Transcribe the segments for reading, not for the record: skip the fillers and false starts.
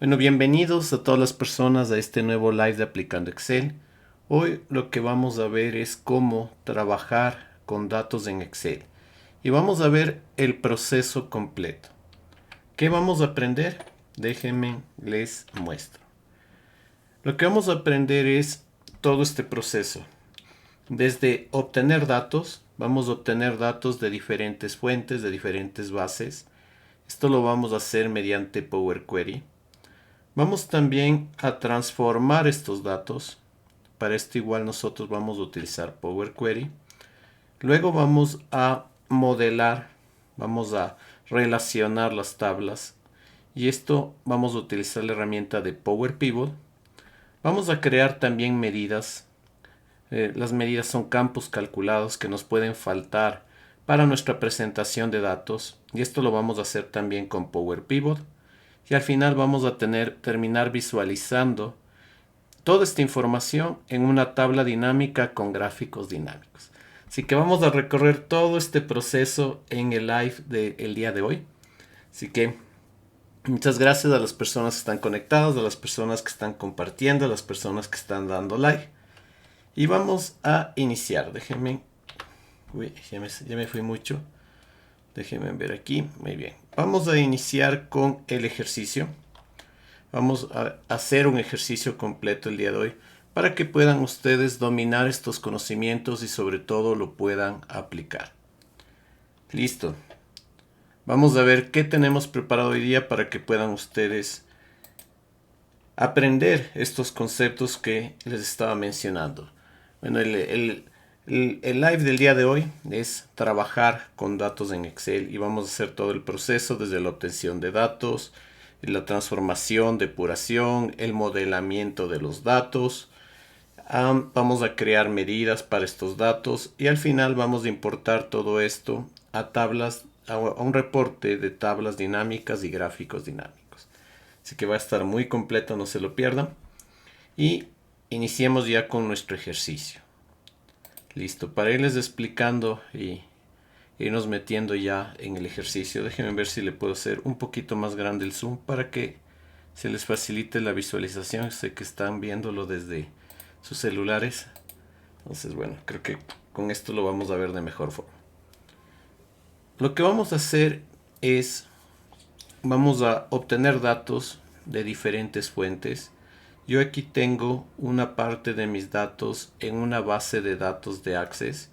Bueno, bienvenidos a todas las personas a este nuevo live de Aplicando Excel. Hoy lo que vamos a ver es cómo trabajar con datos en Excel. Y vamos a ver el proceso completo. ¿Qué vamos a aprender? Déjenme les muestro. Lo que vamos a aprender es todo este proceso. Desde obtener datos, vamos a obtener datos de diferentes fuentes, de diferentes bases. Esto lo vamos a hacer mediante Power Query. Vamos también a transformar estos datos. Para esto igual nosotros vamos a utilizar Power Query. Luego vamos a modelar, vamos a relacionar las tablas. Y esto vamos a utilizar la herramienta de Power Pivot. Vamos a crear también medidas. Las medidas son campos calculados que nos pueden faltar para nuestra presentación de datos. Y esto lo vamos a hacer también con Power Pivot. Y al final vamos a terminar visualizando toda esta información en una tabla dinámica con gráficos dinámicos. Así que vamos a recorrer todo este proceso en el live del día de hoy. Así que muchas gracias a las personas que están conectadas, a las personas que están compartiendo, a las personas que están dando like. Y vamos a iniciar. Déjenme. Uy, ya me fui mucho. Déjenme ver aquí. Muy bien. Vamos a iniciar con el ejercicio. Vamos a hacer un ejercicio completo el día de hoy para que puedan ustedes dominar estos conocimientos y sobre todo lo puedan aplicar. Listo. Vamos a ver qué tenemos preparado hoy día para que puedan ustedes aprender estos conceptos que les estaba mencionando. Bueno, el live del día de hoy es trabajar con datos en Excel y vamos a hacer todo el proceso desde la obtención de datos, la transformación, depuración, el modelamiento de los datos. Vamos a crear medidas para estos datos y al final vamos a importar todo esto a tablas, a un reporte de tablas dinámicas y gráficos dinámicos. Así que va a estar muy completo, no se lo pierdan. Y iniciemos ya con nuestro ejercicio. Listo, para irles explicando y irnos metiendo ya en el ejercicio, déjenme ver si le puedo hacer un poquito más grande el zoom para que se les facilite la visualización. Sé que están viéndolo desde sus celulares. Entonces, bueno, creo que con esto lo vamos a ver de mejor forma. Lo que vamos a hacer es, vamos a obtener datos de diferentes fuentes. Yo aquí tengo una parte de mis datos en una base de datos de Access.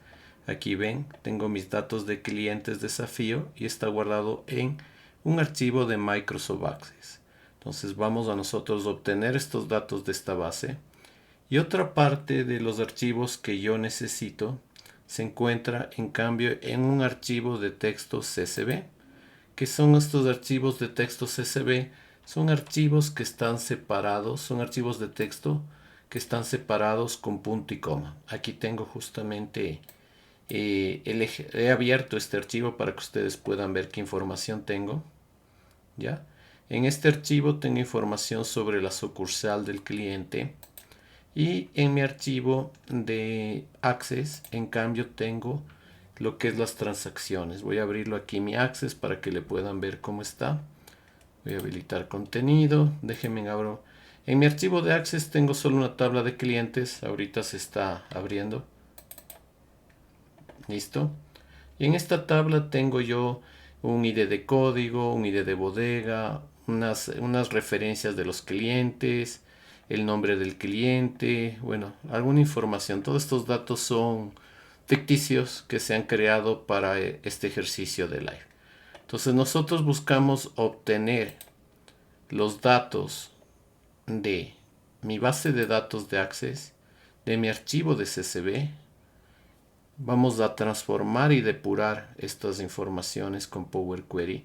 Aquí ven, tengo mis datos de clientes desafío y está guardado en un archivo de Microsoft Access. Entonces vamos a nosotros obtener estos datos de esta base. Y otra parte de los archivos que yo necesito se encuentra en cambio en un archivo de texto CSV. ¿Qué son estos archivos de texto CSV? Son archivos que están separados, son archivos de texto que están separados con punto y coma. Aquí tengo justamente, he abierto este archivo para que ustedes puedan ver qué información tengo. ¿Ya? En este archivo tengo información sobre la sucursal del cliente. Y en mi archivo de Access, en cambio, tengo lo que es las transacciones. Voy a abrirlo aquí mi Access para que le puedan ver cómo está. Voy a habilitar contenido. Déjenme abro. En mi archivo de Access tengo solo una tabla de clientes. Ahorita se está abriendo. Listo. Y en esta tabla tengo yo un ID de código, un ID de bodega, unas referencias de los clientes, el nombre del cliente, bueno, alguna información. Todos estos datos son ficticios que se han creado para este ejercicio de live. Entonces nosotros buscamos obtener los datos de mi base de datos de Access, de mi archivo de CSV. Vamos a transformar y depurar estas informaciones con Power Query.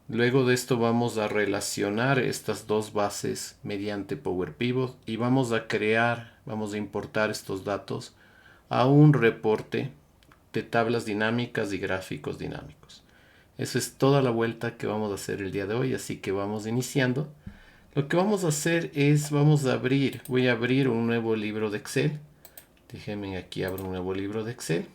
Luego de esto vamos a relacionar estas dos bases mediante Power Pivot y vamos a importar estos datos a un reporte de tablas dinámicas y gráficos dinámicos. Eso es toda la vuelta que vamos a hacer el día de hoy, así que vamos iniciando. Lo que vamos a hacer es, voy a abrir un nuevo libro de Excel. Déjenme aquí abro un nuevo libro de Excel.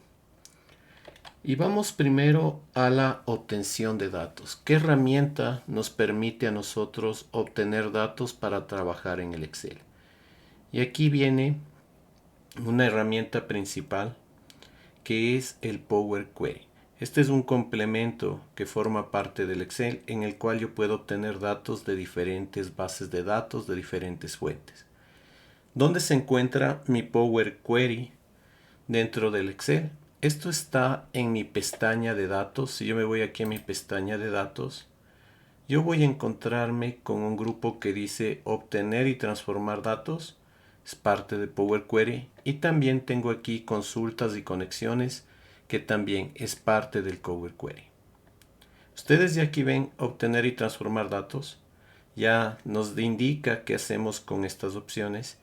Y vamos primero a la obtención de datos. ¿Qué herramienta nos permite a nosotros obtener datos para trabajar en el Excel? Y aquí viene una herramienta principal que es el Power Query. Este es un complemento que forma parte del Excel en el cual yo puedo obtener datos de diferentes bases de datos, de diferentes fuentes. ¿Dónde se encuentra mi Power Query dentro del Excel? Esto está en mi pestaña de datos. Si yo me voy aquí a mi pestaña de datos, yo voy a encontrarme con un grupo que dice obtener y transformar datos. Es parte de Power Query. Y también tengo aquí consultas y conexiones, que también es parte del Power Query. Ustedes ya aquí ven obtener y transformar datos. Ya nos indica qué hacemos con estas opciones.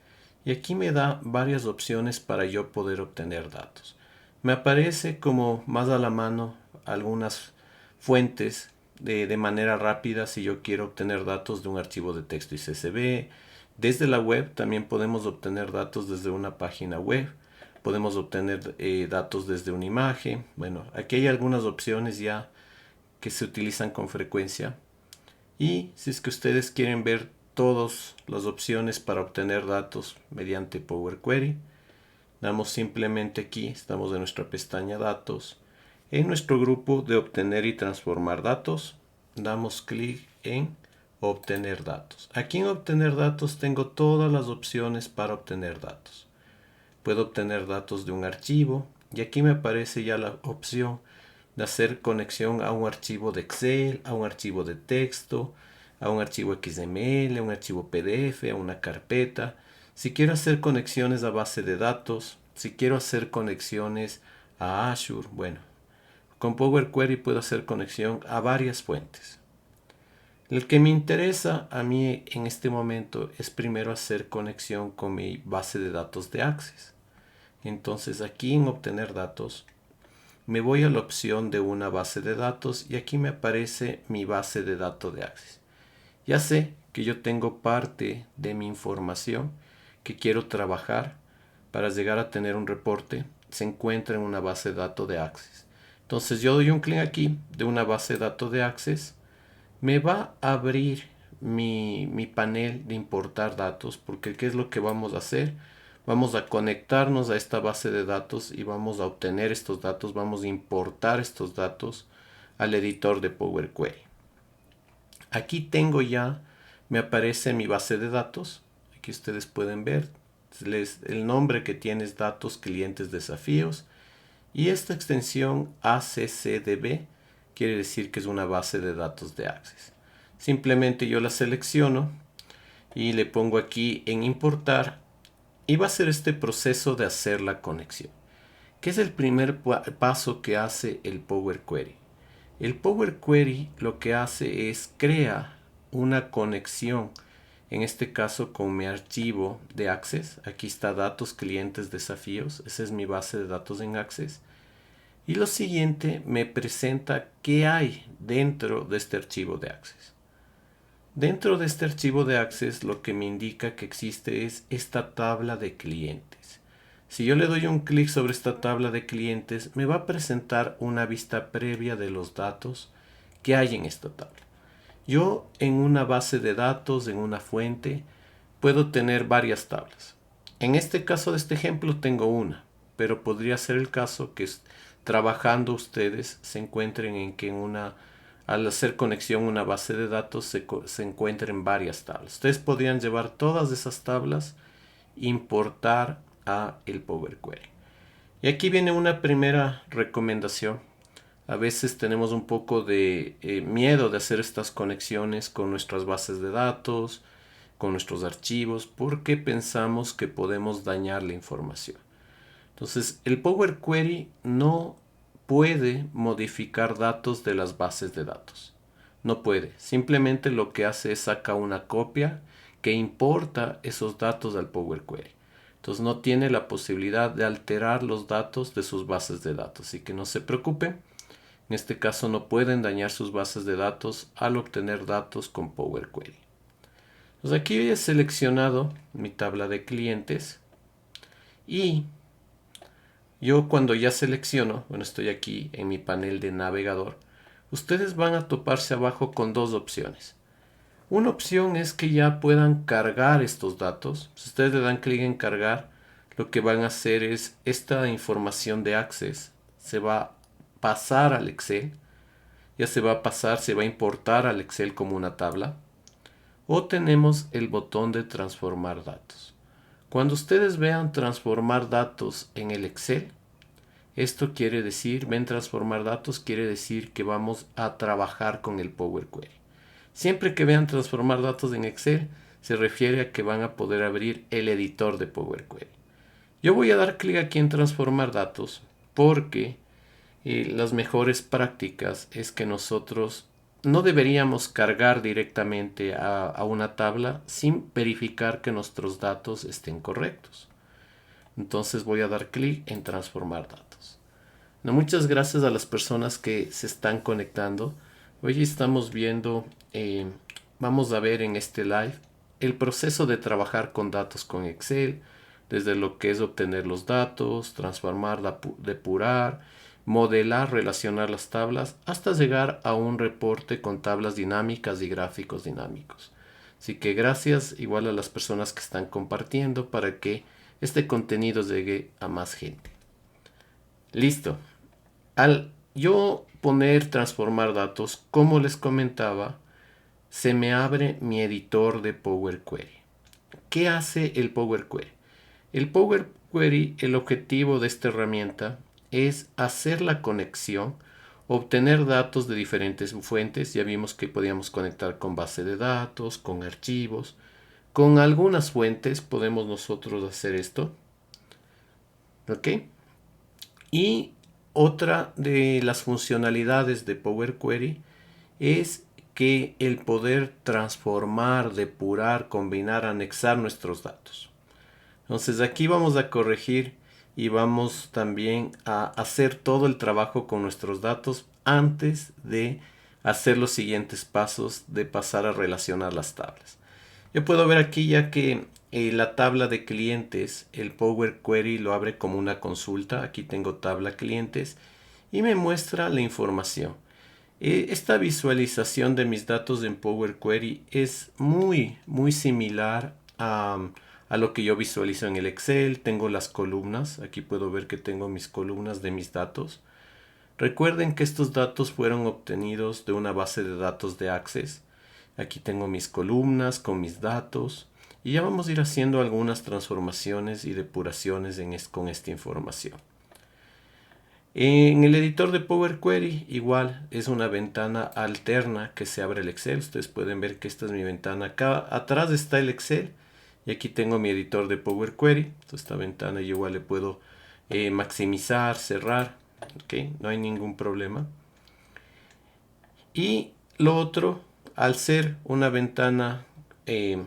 Y aquí me da varias opciones para yo poder obtener datos. Me aparece como más a la mano algunas fuentes de manera rápida si yo quiero obtener datos de un archivo de texto y CSV. Desde la web también podemos obtener datos desde una página web. Podemos obtener datos desde una imagen. Bueno, aquí hay algunas opciones ya que se utilizan con frecuencia. Y si es que ustedes quieren ver todas las opciones para obtener datos mediante Power Query, damos simplemente aquí, estamos en nuestra pestaña datos, en nuestro grupo de obtener y transformar datos, damos clic en obtener datos. Aquí en obtener datos tengo todas las opciones para obtener datos. Puedo obtener datos de un archivo y aquí me aparece ya la opción de hacer conexión a un archivo de Excel, a un archivo de texto, a un archivo XML, a un archivo PDF, a una carpeta. Si quiero hacer conexiones a base de datos, si quiero hacer conexiones a Azure, bueno, con Power Query puedo hacer conexión a varias fuentes. El que me interesa a mí en este momento es primero hacer conexión con mi base de datos de Access. Entonces aquí en obtener datos me voy a la opción de una base de datos y aquí me aparece mi base de datos de Access. Ya sé que yo tengo parte de mi información que quiero trabajar para llegar a tener un reporte, se encuentra en una base de datos de Access. Entonces yo doy un clic aquí de una base de datos de Access, me va a abrir mi panel de importar datos, porque ¿qué es lo que vamos a hacer? Vamos a conectarnos a esta base de datos y vamos a obtener estos datos, vamos a importar estos datos al editor de Power Query. Aquí tengo ya, me aparece mi base de datos, aquí ustedes pueden ver, el nombre que tiene es datos clientes desafíos y esta extensión ACCDB quiere decir que es una base de datos de Access. Simplemente yo la selecciono y le pongo aquí en importar y va a ser este proceso de hacer la conexión. ¿Qué es el primer paso que hace el Power Query? El Power Query lo que hace es crea una conexión, en este caso con mi archivo de Access. Aquí está datos clientes desafíos, esa es mi base de datos en Access. Y lo siguiente me presenta qué hay dentro de este archivo de Access. Dentro de este archivo de Access lo que me indica que existe es esta tabla de clientes. Si yo le doy un clic sobre esta tabla de clientes, me va a presentar una vista previa de los datos que hay en esta tabla. Yo en una base de datos, en una fuente, puedo tener varias tablas. En este caso de este ejemplo tengo una, pero podría ser el caso que trabajando ustedes se encuentren en que al hacer conexión a una base de datos se encuentren varias tablas. Ustedes podrían llevar todas esas tablas, importar a el Power Query. Y aquí viene una primera recomendación. A veces tenemos un poco de miedo de hacer estas conexiones con nuestras bases de datos, con nuestros archivos, porque pensamos que podemos dañar la información. Entonces, el Power Query no puede modificar datos de las bases de datos. No puede. Simplemente lo que hace es saca una copia que importa esos datos al Power Query. Entonces no tiene la posibilidad de alterar los datos de sus bases de datos. Así que no se preocupen. En este caso no pueden dañar sus bases de datos al obtener datos con Power Query. Entonces aquí he seleccionado mi tabla de clientes y Yo cuando ya selecciono, bueno, estoy aquí en mi panel de navegador, ustedes van a toparse abajo con dos opciones. Una opción es que ya puedan cargar estos datos. Si ustedes le dan clic en cargar, lo que van a hacer es esta información de Access se va a pasar al Excel. Ya se va a pasar, se va a importar al Excel como una tabla. O tenemos el botón de transformar datos. Cuando ustedes vean transformar datos en el Excel, esto quiere decir, ven transformar datos, quiere decir que vamos a trabajar con el Power Query. Siempre que vean transformar datos en Excel, se refiere a que van a poder abrir el editor de Power Query. Yo voy a dar clic aquí en transformar datos porque las mejores prácticas es que nosotros no deberíamos cargar directamente a una tabla sin verificar que nuestros datos estén correctos. Entonces voy a dar clic en transformar datos. No, muchas gracias a las personas que se están conectando. Hoy estamos viendo, vamos a ver en este live el proceso de trabajar con datos con Excel, desde lo que es obtener los datos, transformar, depurar, modelar, relacionar las tablas, hasta llegar a un reporte con tablas dinámicas y gráficos dinámicos. Así que gracias igual a las personas que están compartiendo para que este contenido llegue a más gente. Listo. Al yo poner transformar datos, como les comentaba, se me abre mi editor de Power Query. ¿Qué hace el Power Query? El Power Query, el objetivo de esta herramienta es hacer la conexión, obtener datos de diferentes fuentes. Ya vimos que podíamos conectar con base de datos, con archivos. Con algunas fuentes podemos nosotros hacer esto. ¿Ok? Y otra de las funcionalidades de Power Query es que el poder transformar, depurar, combinar, anexar nuestros datos. Entonces aquí vamos a corregir y vamos también a hacer todo el trabajo con nuestros datos antes de hacer los siguientes pasos de pasar a relacionar las tablas. Yo puedo ver aquí ya que la tabla de clientes, el Power Query lo abre como una consulta. Aquí tengo tabla clientes y me muestra la información. Esta visualización de mis datos en Power Query es muy similar a lo que yo visualizo en el Excel. Tengo las columnas. Aquí puedo ver que tengo mis columnas de mis datos. Recuerden que estos datos fueron obtenidos de una base de datos de Access. Aquí tengo mis columnas con mis datos y ya vamos a ir haciendo algunas transformaciones y depuraciones con esta información. En el editor de Power Query igual es una ventana alterna que se abre el Excel. Ustedes pueden ver que esta es mi ventana. Acá atrás está el Excel y aquí tengo mi editor de Power Query. Entonces, esta ventana yo igual le puedo maximizar, cerrar. ¿Okay? No hay ningún problema. Y lo otro, al ser una ventana de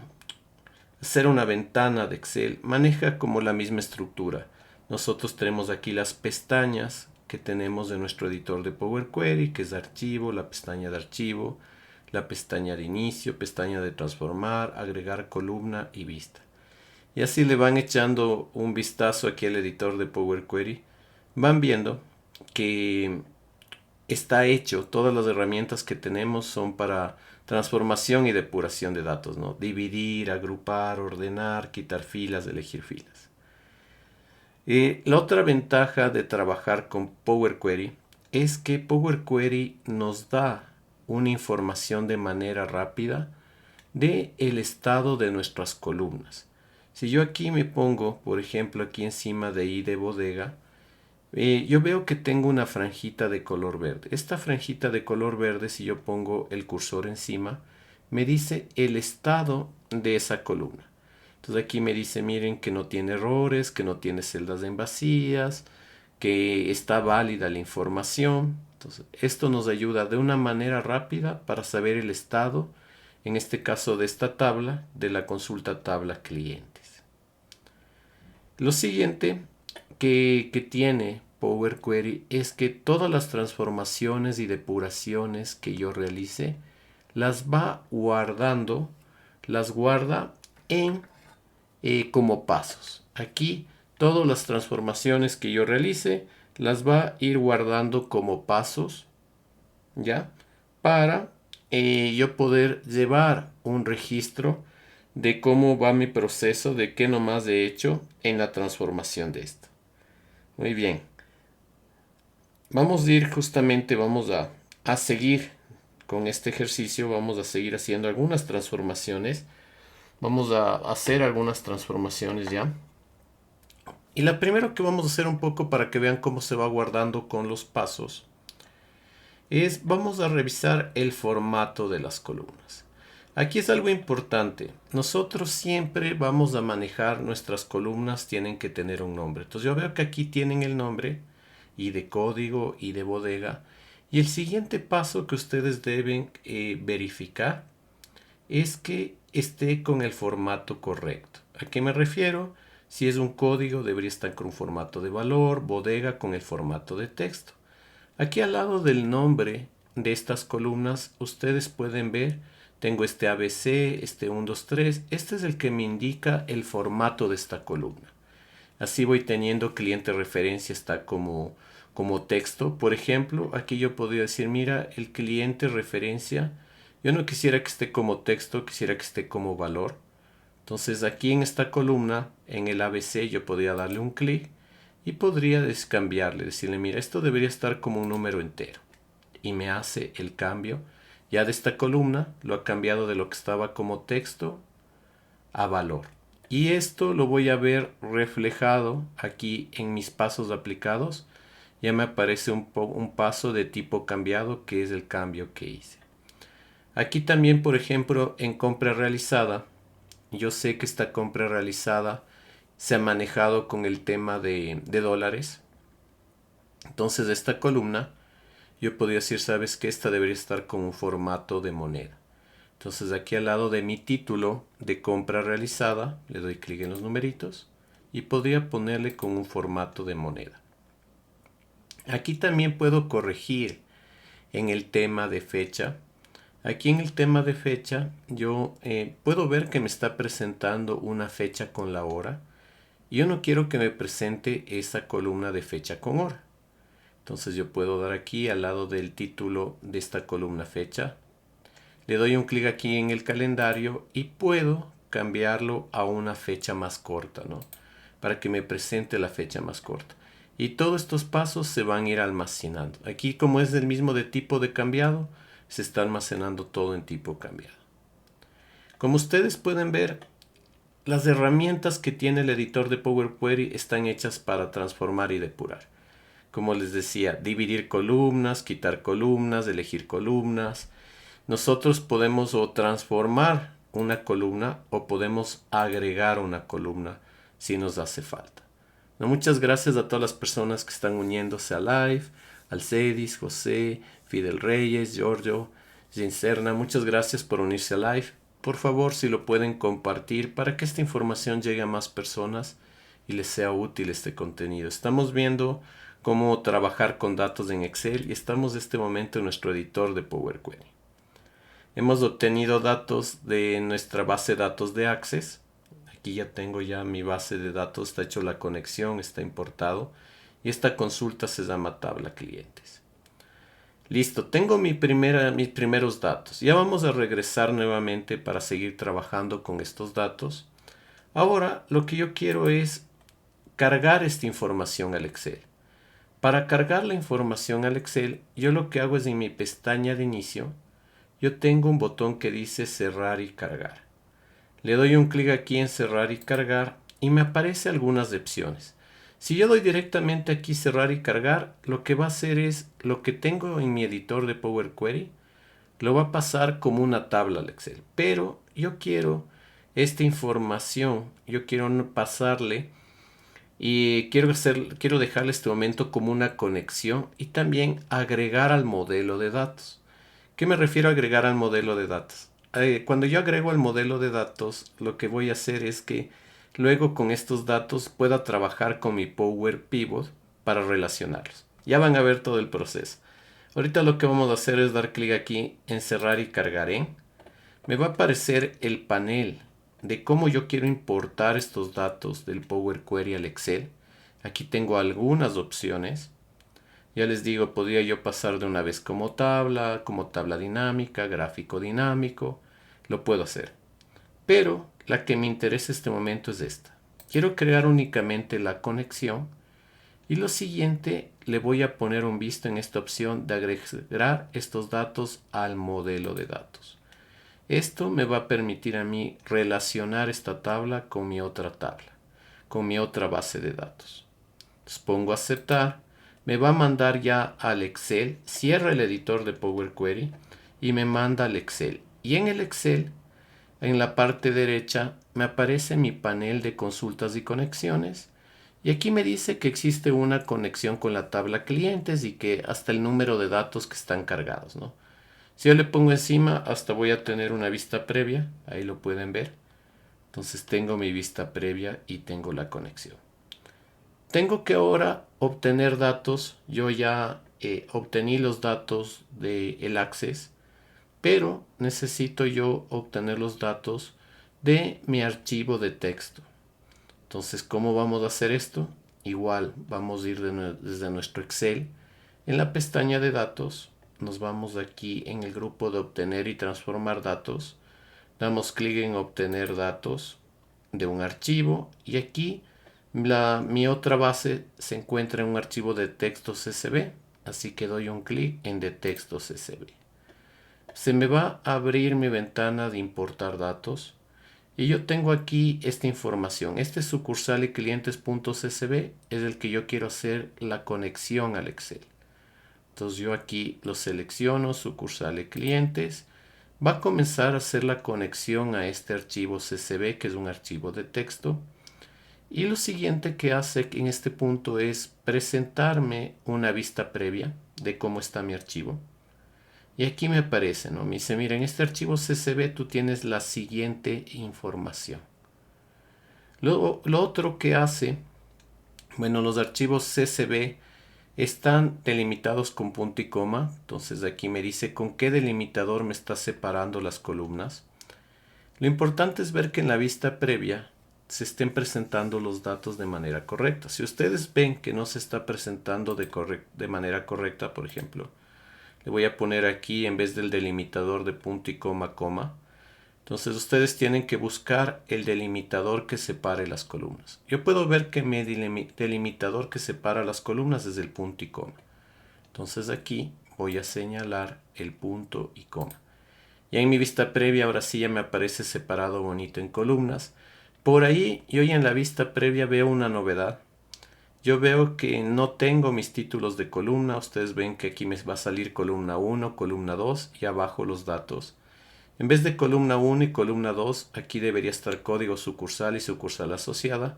Excel, maneja como la misma estructura. Nosotros tenemos aquí las pestañas que tenemos de nuestro editor de Power Query, que es archivo, la pestaña de archivo, la pestaña de inicio, pestaña de transformar, agregar columna y vista. Y así le van echando un vistazo aquí al editor de Power Query. Van viendo que está hecho, todas las herramientas que tenemos son para transformación y depuración de datos, ¿no? Dividir, agrupar, ordenar, quitar filas, elegir filas. La otra ventaja de trabajar con Power Query es que Power Query nos da una información de manera rápida de el estado de nuestras columnas. Si yo aquí me pongo, por ejemplo, aquí encima de I de bodega, yo veo que tengo una franjita de color verde. Esta franjita de color verde, si yo pongo el cursor encima, me dice el estado de esa columna. Entonces aquí me dice, miren, que no tiene errores, que no tiene celdas en vacías, que está válida la información. Entonces, esto nos ayuda de una manera rápida para saber el estado, en este caso de esta tabla, de la consulta tabla clientes. Lo siguiente que tiene Power Query es que todas las transformaciones y depuraciones que yo realice las va guardando, las guarda en como pasos. Aquí todas las transformaciones que yo realice las va a ir guardando como pasos, ¿ya? Para yo poder llevar un registro de cómo va mi proceso, de qué nomás he hecho en la transformación de esto. Muy bien. Vamos a ir justamente, a seguir con este ejercicio, vamos a seguir haciendo algunas transformaciones. Vamos a hacer algunas transformaciones ya. Y la primera que vamos a hacer un poco para que vean cómo se va guardando con los pasos es vamos a revisar el formato de las columnas. Aquí es algo importante. Nosotros siempre vamos a manejar nuestras columnas, tienen que tener un nombre. Entonces yo veo que aquí tienen el nombre y de código y de bodega. Y el siguiente paso que ustedes deben verificar es que esté con el formato correcto. ¿A qué me refiero? Si es un código, debería estar con un formato de valor, bodega con el formato de texto. Aquí al lado del nombre de estas columnas, ustedes pueden ver, tengo este ABC, este 1, 2, 3. Este es el que me indica el formato de esta columna. Así voy teniendo cliente referencia, está como texto. Por ejemplo, aquí yo podría decir, mira, el cliente referencia, yo no quisiera que esté como texto, quisiera que esté como valor. Entonces aquí en esta columna, en el ABC, yo podría darle un clic y podría descambiarle, decirle, mira, esto debería estar como un número entero. Y me hace el cambio. Ya de esta columna lo ha cambiado de lo que estaba como texto a valor. Y esto lo voy a ver reflejado aquí en mis pasos aplicados. Ya me aparece un paso de tipo cambiado, que es el cambio que hice. Aquí también, por ejemplo, en compra realizada, yo sé que esta compra realizada se ha manejado con el tema de dólares. Entonces esta columna, yo podría decir, sabes que esta debería estar con un formato de moneda. Entonces aquí al lado de mi título de compra realizada, le doy clic en los numeritos y podría ponerle con un formato de moneda. Aquí también puedo corregir en el tema de fecha. Aquí en el tema de fecha yo puedo ver que me está presentando una fecha con la hora. Yo no quiero que me presente esa columna de fecha con hora. Entonces yo puedo dar aquí al lado del título de esta columna fecha. Le doy un clic aquí en el calendario y puedo cambiarlo a una fecha más corta, ¿no? Para que me presente la fecha más corta. Y todos estos pasos se van a ir almacenando. Aquí, como es el mismo de tipo de cambiado, se está almacenando todo en tipo cambiado. Como ustedes pueden ver, las herramientas que tiene el editor de Power Query están hechas para transformar y depurar. Como les decía, dividir columnas, quitar columnas, elegir columnas. Nosotros podemos o transformar una columna o podemos agregar una columna si nos hace falta. No, muchas gracias a todas las personas que están uniéndose a live, al Cedis, José, Fidel Reyes, Giorgio, Gincerna, muchas gracias por unirse a live. Por favor, si lo pueden compartir para que esta información llegue a más personas y les sea útil este contenido. Estamos viendo cómo trabajar con datos en Excel y estamos en este momento en nuestro editor de Power Query. Hemos obtenido datos de nuestra base de datos de Access. Aquí ya tengo mi base de datos, está hecho la conexión, está importado. Y esta consulta se llama tabla clientes. Listo, tengo mis primeros datos. Ya vamos a regresar nuevamente para seguir trabajando con estos datos. Ahora lo que yo quiero es cargar esta información al Excel. Para cargar la información al Excel, yo lo que hago es en mi pestaña de inicio, yo tengo un botón que dice cerrar y cargar. Le doy un clic aquí en cerrar y cargar y me aparecen algunas opciones. Si yo doy directamente aquí cerrar y cargar, lo que va a hacer es lo que tengo en mi editor de Power Query, lo va a pasar como una tabla al Excel. Pero yo quiero esta información, yo quiero pasarle y quiero dejarle este momento como una conexión y también agregar al modelo de datos. ¿Qué me refiero a agregar al modelo de datos? Cuando yo agrego al modelo de datos, lo que voy a hacer es que luego con estos datos pueda trabajar con mi Power Pivot para relacionarlos. Ya van a ver todo el proceso. Ahorita lo que vamos a hacer es dar clic aquí en cerrar y cargar en. Me va a aparecer el panel de cómo yo quiero importar estos datos del Power Query al Excel. Aquí tengo algunas opciones. Ya les digo, podría yo pasar de una vez como tabla dinámica, gráfico dinámico. Lo puedo hacer. Pero la que me interesa en este momento es esta. Quiero crear únicamente la conexión. Y lo siguiente, le voy a poner un visto en esta opción de agregar estos datos al modelo de datos. Esto me va a permitir a mí relacionar esta tabla con mi otra tabla, con mi otra base de datos. Entonces pongo aceptar, me va a mandar ya al Excel, cierra el editor de Power Query y me manda al Excel. Y en el Excel, en la parte derecha, me aparece mi panel de consultas y conexiones. Y aquí me dice que existe una conexión con la tabla clientes y que hasta el número de datos que están cargados, ¿no? Si yo le pongo encima, hasta voy a tener una vista previa. Ahí lo pueden ver. Entonces tengo mi vista previa y tengo la conexión. Tengo que ahora obtener datos. Yo ya obtení los datos del Access, pero necesito yo obtener los datos de mi archivo de texto. Entonces, ¿cómo vamos a hacer esto? Igual, vamos a ir desde nuestro Excel. En la pestaña de datos, nos vamos aquí en el grupo de obtener y transformar datos. Damos clic en obtener datos de un archivo y aquí mi otra base se encuentra en un archivo de texto CSV. Así que doy un clic en de texto CSV. Se me va a abrir mi ventana de importar datos. Y yo tengo aquí esta información. Este sucursal y clientes.csv es el que yo quiero hacer la conexión al Excel. Entonces yo aquí lo selecciono, sucursal y clientes. Va a comenzar a hacer la conexión a este archivo CSV, que es un archivo de texto. Y lo siguiente que hace en este punto es presentarme una vista previa de cómo está mi archivo. Y aquí me aparece, ¿no? Me dice, mira, en este archivo CSV tú tienes la siguiente información. Lo otro que hace, bueno, los archivos CSV están delimitados con punto y coma. Entonces aquí me dice con qué delimitador me está separando las columnas. Lo importante es ver que en la vista previa se estén presentando los datos de manera correcta. Si ustedes ven que no se está presentando de manera correcta, por ejemplo, le voy a poner aquí en vez del delimitador de punto y coma, coma. Entonces ustedes tienen que buscar el delimitador que separe las columnas. Yo puedo ver que mi delimitador que separa las columnas es el punto y coma. Entonces aquí voy a señalar el punto y coma. Ya en mi vista previa ahora sí ya me aparece separado bonito en columnas. Por ahí yo ya en la vista previa veo una novedad. Yo veo que no tengo mis títulos de columna. Ustedes ven que aquí me va a salir columna 1, columna 2 y abajo los datos. En vez de columna 1 y columna 2, aquí debería estar código sucursal y sucursal asociada.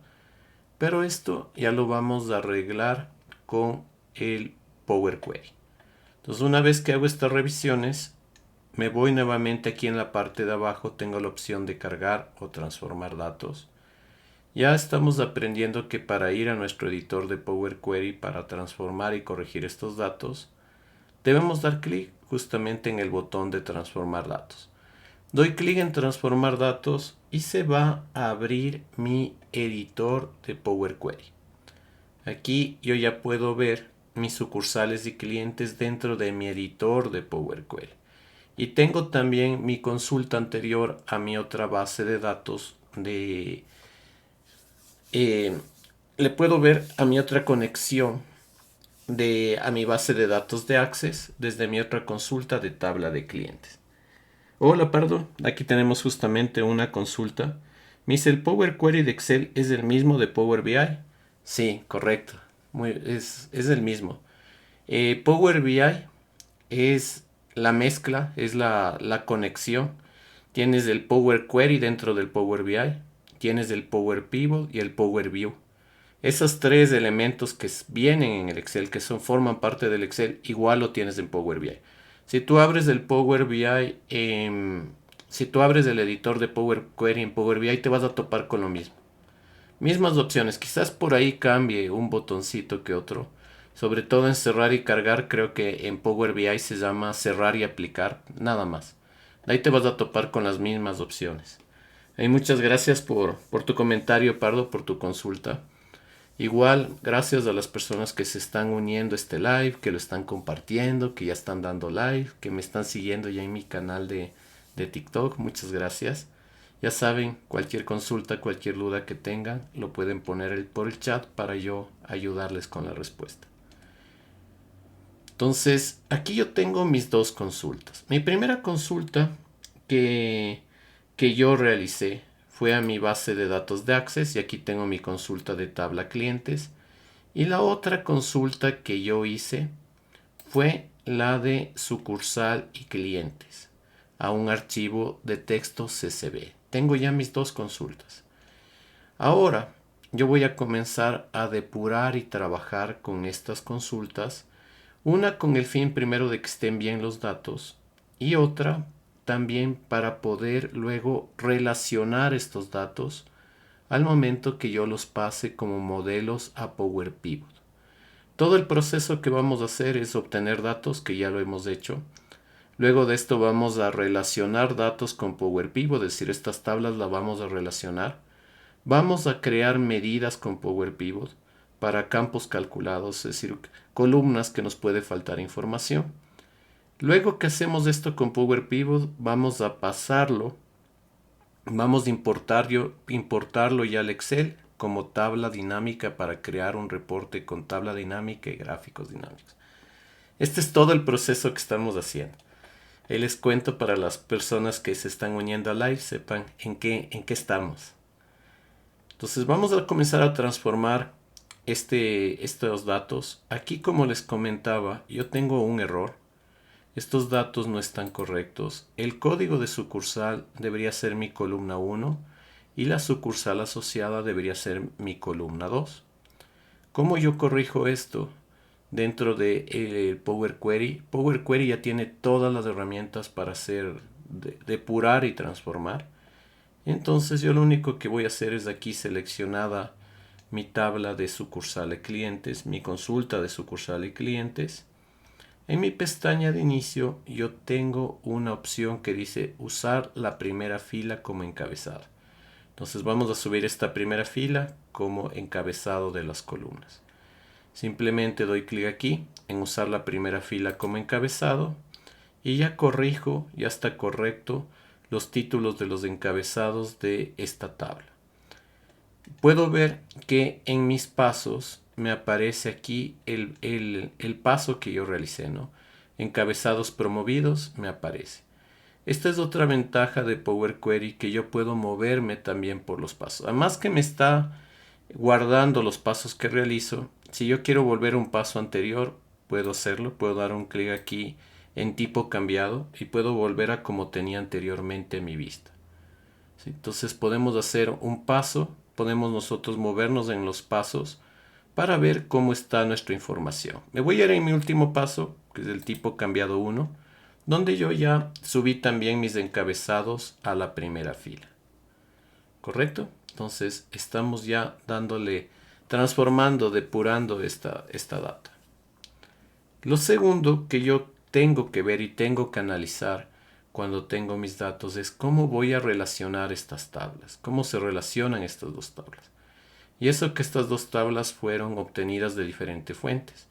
Pero esto ya lo vamos a arreglar con el Power Query. Entonces una vez que hago estas revisiones, me voy nuevamente aquí en la parte de abajo. Tengo la opción de cargar o transformar datos. Ya estamos aprendiendo que para ir a nuestro editor de Power Query para transformar y corregir estos datos, debemos dar clic justamente en el botón de transformar datos. Doy clic en transformar datos y se va a abrir mi editor de Power Query. Aquí yo ya puedo ver mis sucursales y clientes dentro de mi editor de Power Query. Y tengo también mi consulta anterior a mi otra base de datos de... le puedo ver a mi otra conexión a mi base de datos de Access desde mi otra consulta de tabla de clientes. Hola Pardo, aquí tenemos justamente una consulta. Me dice, ¿el Power Query de Excel es el mismo de Power BI? Sí, correcto. Es el mismo. Power BI es la mezcla, es la conexión. Tienes el Power Query dentro del Power BI. Tienes el Power Pivot y el Power View. Esos tres elementos que vienen en el Excel, que forman parte del Excel, igual lo tienes en Power BI. Si tú abres el Power BI, si tú abres el editor de Power Query en Power BI, te vas a topar con lo mismo. Mismas opciones, quizás por ahí cambie un botoncito que otro. Sobre todo en cerrar y cargar, creo que en Power BI se llama cerrar y aplicar, nada más. De ahí te vas a topar con las mismas opciones. Y muchas gracias por tu comentario, Pardo, por tu consulta. Igual, gracias a las personas que se están uniendo a este live, que lo están compartiendo, que ya están dando live, que me están siguiendo ya en mi canal de TikTok. Muchas gracias. Ya saben, cualquier consulta, cualquier duda que tengan, lo pueden poner por el chat para yo ayudarles con la respuesta. Entonces, aquí yo tengo mis dos consultas. Mi primera consulta que, que yo realicé fue a mi base de datos de Access y aquí tengo mi consulta de tabla clientes. Y la otra consulta que yo hice fue la de sucursal y clientes a un archivo de texto CSV. Tengo ya mis dos consultas. Ahora yo voy a comenzar a depurar y trabajar con estas consultas. Una con el fin primero de que estén bien los datos y otra también para poder luego relacionar estos datos al momento que yo los pase como modelos a Power Pivot. Todo el proceso que vamos a hacer es obtener datos, que ya lo hemos hecho. Luego de esto vamos a relacionar datos con Power Pivot, es decir, estas tablas las vamos a relacionar. Vamos a crear medidas con Power Pivot para campos calculados, es decir, columnas que nos puede faltar información. Luego que hacemos esto con Power Pivot, vamos a pasarlo, vamos a importarlo ya al Excel como tabla dinámica para crear un reporte con tabla dinámica y gráficos dinámicos. Este es todo el proceso que estamos haciendo. Ahí les cuento para las personas que se están uniendo al live, sepan en qué estamos. Entonces vamos a comenzar a transformar estos datos. Aquí, como les comentaba, yo tengo un error. Estos datos no están correctos. El código de sucursal debería ser mi columna 1 y la sucursal asociada debería ser mi columna 2. ¿Cómo yo corrijo esto? Dentro de Power Query. Power Query ya tiene todas las herramientas para hacer depurar y transformar. Entonces yo lo único que voy a hacer es aquí seleccionada mi tabla de sucursal y clientes, mi consulta de sucursal y clientes. En mi pestaña de inicio yo tengo una opción que dice usar la primera fila como encabezado. Entonces vamos a subir esta primera fila como encabezado de las columnas. Simplemente doy clic aquí en usar la primera fila como encabezado y ya corrijo, ya está correcto los títulos de los encabezados de esta tabla. Puedo ver que en mis pasos me aparece aquí el paso que yo realicé, ¿no? Encabezados promovidos me aparece. Esta es otra ventaja de Power Query, que yo puedo moverme también por los pasos. Además que me está guardando los pasos que realizo. Si yo quiero volver a un paso anterior, puedo hacerlo. Puedo dar un clic aquí en tipo cambiado y puedo volver a como tenía anteriormente mi vista. ¿Sí? Entonces podemos hacer un paso, podemos nosotros movernos en los pasos para ver cómo está nuestra información. Me voy a ir en mi último paso, que es el tipo cambiado 1, donde yo ya subí también mis encabezados a la primera fila. ¿Correcto? Entonces estamos ya dándole, transformando, depurando esta data. Lo segundo que yo tengo que ver y tengo que analizar cuando tengo mis datos es cómo voy a relacionar estas tablas, cómo se relacionan estas dos tablas. Y eso que estas dos tablas fueron obtenidas de diferentes fuentes.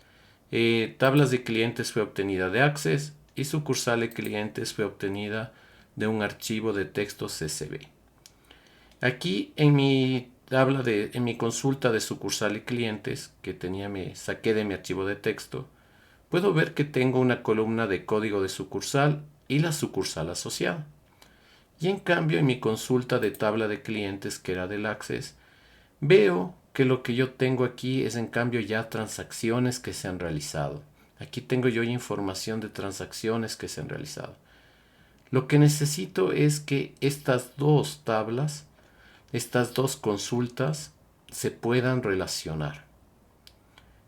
Tablas de clientes fue obtenida de Access y sucursal de clientes fue obtenida de un archivo de texto CSV. Aquí en mi en mi consulta de sucursal y clientes que me saqué de mi archivo de texto, puedo ver que tengo una columna de código de sucursal y la sucursal asociada. Y en cambio en mi consulta de tabla de clientes, que era del Access, veo que lo que yo tengo aquí es en cambio ya transacciones que se han realizado. Aquí tengo yo información de transacciones que se han realizado. Lo que necesito es que estas dos tablas, estas dos consultas, se puedan relacionar.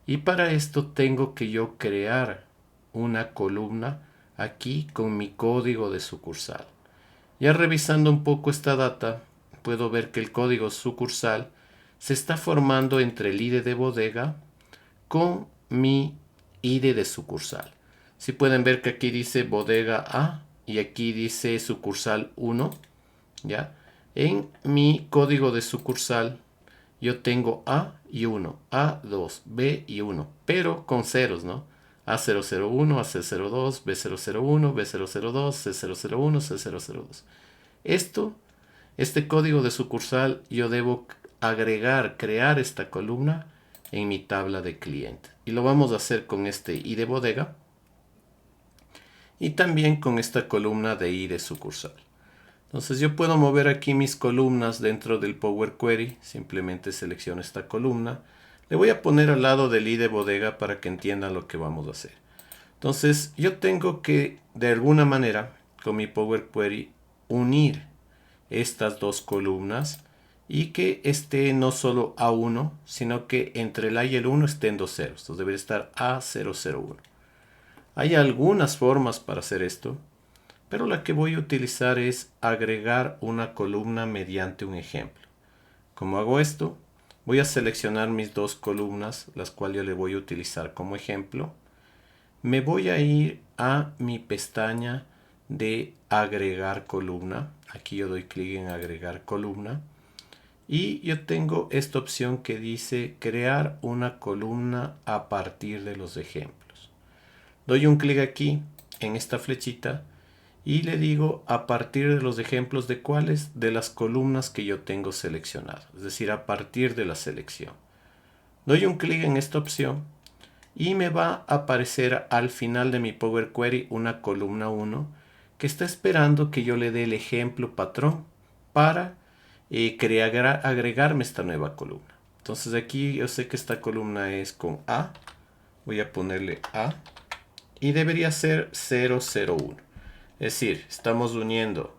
Y para esto tengo que yo crear una columna aquí con mi código de sucursal. Ya revisando un poco esta data, puedo ver que el código sucursal se está formando entre el ID de bodega con mi ID de sucursal. Si pueden ver que aquí dice bodega A y aquí dice sucursal 1, ¿ya? En mi código de sucursal yo tengo A y 1, A2, B y 1, pero con ceros, ¿no? A001, AC02, B001, B002, C001, C002. Este código de sucursal yo debo crear esta columna en mi tabla de cliente. Y lo vamos a hacer con este I de bodega y también con esta columna de I de sucursal. Entonces yo puedo mover aquí mis columnas dentro del Power Query. Simplemente selecciono esta columna. Le voy a poner al lado del I de bodega para que entiendan lo que vamos a hacer. Entonces yo tengo que de alguna manera con mi Power Query unir estas dos columnas y que esté no solo A1, sino que entre el A y el 1 estén dos ceros. Entonces debería estar A001. Hay algunas formas para hacer esto, pero la que voy a utilizar es agregar una columna mediante un ejemplo. ¿Cómo hago esto? Voy a seleccionar mis dos columnas, las cuales yo le voy a utilizar como ejemplo. Me voy a ir a mi pestaña de agregar columna. Aquí yo doy clic en agregar columna. Y yo tengo esta opción que dice crear una columna a partir de los ejemplos. Doy un clic aquí en esta flechita y le digo a partir de los ejemplos de cuáles de las columnas que yo tengo seleccionadas, es decir, a partir de la selección. Doy un clic en esta opción y me va a aparecer al final de mi Power Query una columna 1 que está esperando que yo le dé el ejemplo patrón para agregarme esta nueva columna. Entonces aquí yo sé que esta columna es con A, voy a ponerle A y debería ser 001. Es decir, estamos uniendo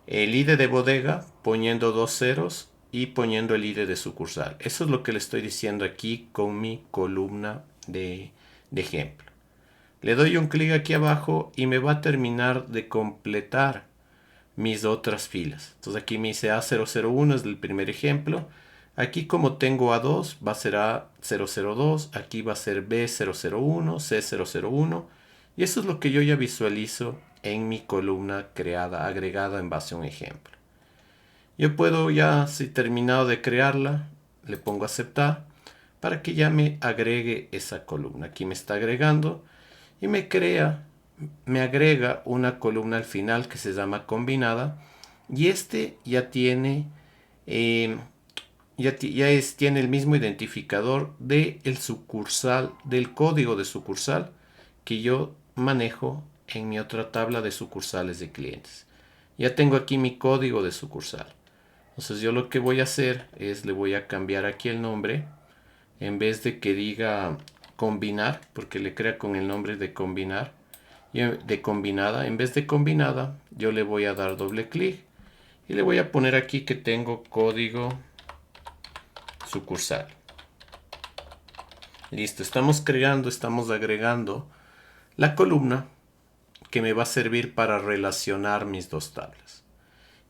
el ID de bodega poniendo dos ceros y poniendo el ID de sucursal. Eso es lo que le estoy diciendo aquí con mi columna de ejemplo. Le doy un clic aquí abajo y me va a terminar de completar mis otras filas. Entonces aquí me dice A001 es el primer ejemplo. Aquí como tengo A2 va a ser A002, aquí va a ser B001, C001 y eso es lo que yo ya visualizo en mi columna creada, agregada en base a un ejemplo. Yo puedo ya, si terminado de crearla, le pongo aceptar para que ya me agregue esa columna. Aquí me está agregando y me agrega una columna al final que se llama combinada y este ya tiene tiene el mismo identificador del sucursal, del código de sucursal que yo manejo en mi otra tabla de sucursales de clientes. Ya tengo aquí mi código de sucursal. Entonces yo lo que voy a hacer es le voy a cambiar aquí el nombre. En vez de que diga combinar, porque le crea con el nombre de combinar, de combinada, en vez de combinada, yo le voy a dar doble clic y le voy a poner aquí que tengo código sucursal. Listo, estamos agregando la columna que me va a servir para relacionar mis dos tablas.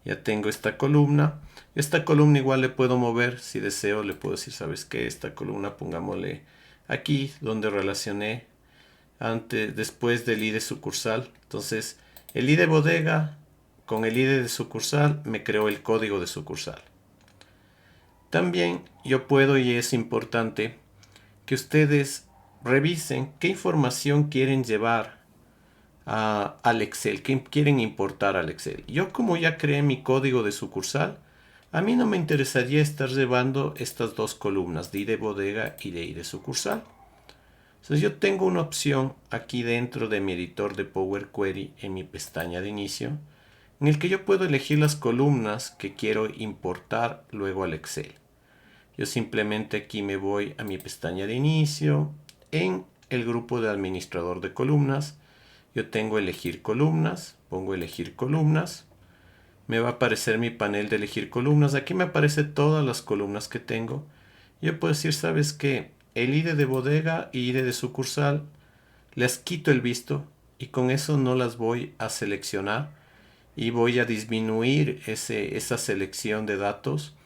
Ya tengo esta columna. Esta columna igual le puedo mover. Si deseo le puedo decir, ¿sabes qué? Esta columna pongámosle aquí donde relacioné después del ID sucursal. Entonces el ID bodega con el ID de sucursal me creó el código de sucursal. También yo puedo, y es importante, que ustedes revisen qué información quieren llevar al Excel, qué quieren importar al Excel. Yo como ya creé mi código de sucursal, a mí no me interesaría estar llevando estas dos columnas de I de bodega y de I de sucursal. Entonces yo tengo una opción aquí dentro de mi editor de Power Query en mi pestaña de inicio, en el que yo puedo elegir las columnas que quiero importar luego al Excel. Yo simplemente aquí me voy a mi pestaña de inicio, en el grupo de administrador de columnas, yo tengo elegir columnas, pongo elegir columnas, me va a aparecer mi panel de elegir columnas, aquí me aparecen todas las columnas que tengo. Yo puedo decir, ¿sabes qué? El ID de bodega y ID de sucursal, les quito el visto y con eso no las voy a seleccionar y voy a disminuir esa selección de datos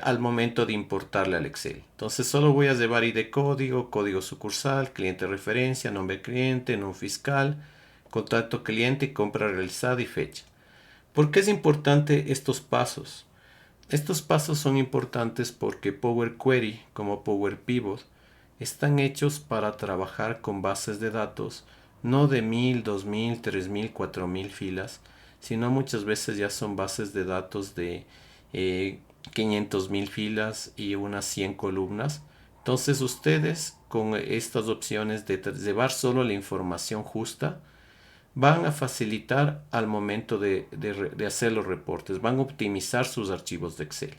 al momento de importarle al Excel. Entonces solo voy a llevar ID código, código sucursal, cliente referencia, nombre cliente, no fiscal, contacto cliente, compra realizada y fecha. ¿Por qué es importante estos pasos? Estos pasos son importantes porque Power Query como Power Pivot están hechos para trabajar con bases de datos no de 1000, 2000, 3000, 4000 filas, sino muchas veces ya son bases de datos de 500,000 filas y unas 100 columnas. Entonces ustedes con estas opciones de llevar solo la información justa van a facilitar al momento de hacer los reportes, van a optimizar sus archivos de Excel.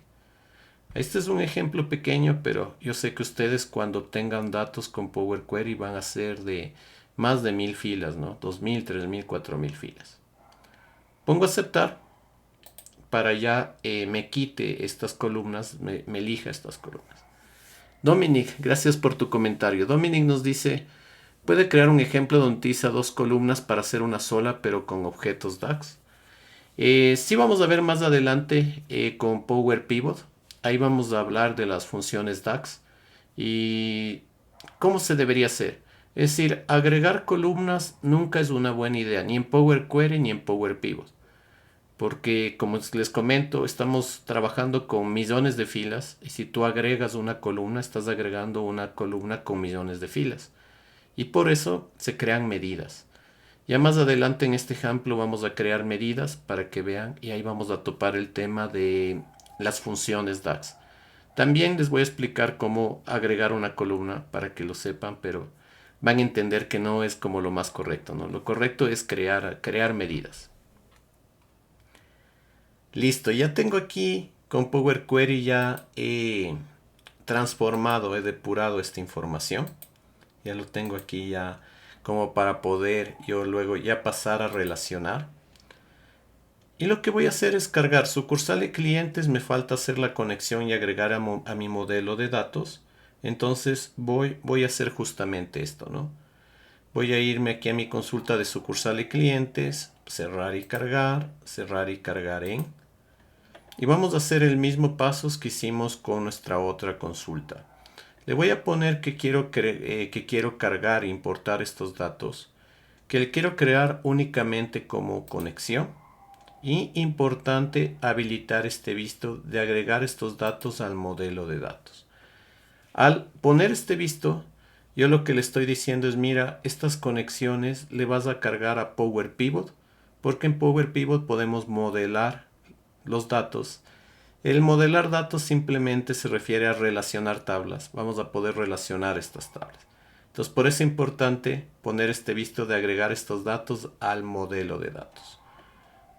Este es un ejemplo pequeño, pero yo sé que ustedes cuando obtengan datos con Power Query van a ser de más de 1000 filas, ¿no? 2000, 3000, 4000 filas. Pongo aceptar para ya me quite estas columnas, me elija estas columnas. Dominic, gracias por tu comentario. Dominic nos dice, puede crear un ejemplo donde utiliza dos columnas para hacer una sola, pero con objetos DAX. Sí vamos a ver más adelante con Power Pivot. Ahí vamos a hablar de las funciones DAX y cómo se debería hacer. Es decir, agregar columnas nunca es una buena idea, ni en Power Query ni en Power Pivot. Porque, como les comento, estamos trabajando con millones de filas y si tú agregas una columna, estás agregando una columna con millones de filas. Y por eso se crean medidas. Ya más adelante en este ejemplo vamos a crear medidas para que vean y ahí vamos a topar el tema de las funciones DAX. También les voy a explicar cómo agregar una columna para que lo sepan, pero van a entender que no es como lo más correcto, ¿no? Lo correcto es crear medidas. Listo, ya tengo aquí con Power Query ya he transformado, he depurado esta información. Ya lo tengo aquí ya como para poder yo luego ya pasar a relacionar. Y lo que voy a hacer es cargar sucursal de clientes, me falta hacer la conexión y agregar a mi modelo de datos. Entonces voy a hacer justamente esto, ¿no? Voy a irme aquí a mi consulta de sucursal de clientes, cerrar y cargar en. Y vamos a hacer el mismo pasos que hicimos con nuestra otra consulta. Le voy a poner que quiero cargar e importar estos datos, que le quiero crear únicamente como conexión y importante habilitar este visto de agregar estos datos al modelo de datos. Al poner este visto, yo lo que le estoy diciendo es, mira, estas conexiones le vas a cargar a Power Pivot, porque en Power Pivot podemos modelar los datos. El modelar datos simplemente se refiere a relacionar tablas. Vamos a poder relacionar estas tablas. Entonces, por eso es importante poner este visto de agregar estos datos al modelo de datos.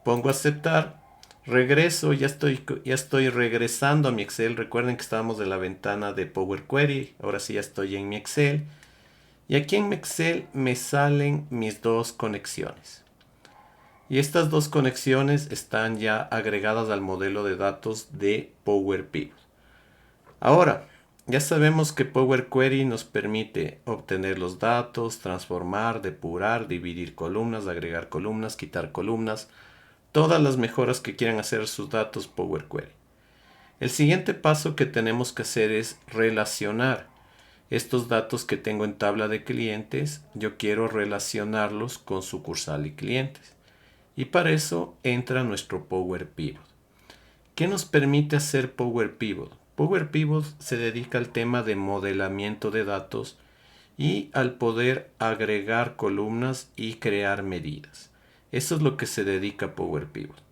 Pongo aceptar, regreso, ya estoy regresando a mi Excel. Recuerden que estábamos en la ventana de Power Query. Ahora sí ya estoy en mi Excel. Y aquí en mi Excel me salen mis dos conexiones. Y estas dos conexiones están ya agregadas al modelo de datos de Power Pivot. Ahora, ya sabemos que Power Query nos permite obtener los datos, transformar, depurar, dividir columnas, agregar columnas, quitar columnas, todas las mejoras que quieran hacer sus datos Power Query. El siguiente paso que tenemos que hacer es relacionar estos datos que tengo en tabla de clientes. Yo quiero relacionarlos con sucursal y clientes. Y para eso entra nuestro Power Pivot. ¿Qué nos permite hacer Power Pivot? Power Pivot se dedica al tema de modelamiento de datos y al poder agregar columnas y crear medidas. Eso es lo que se dedica Power Pivot.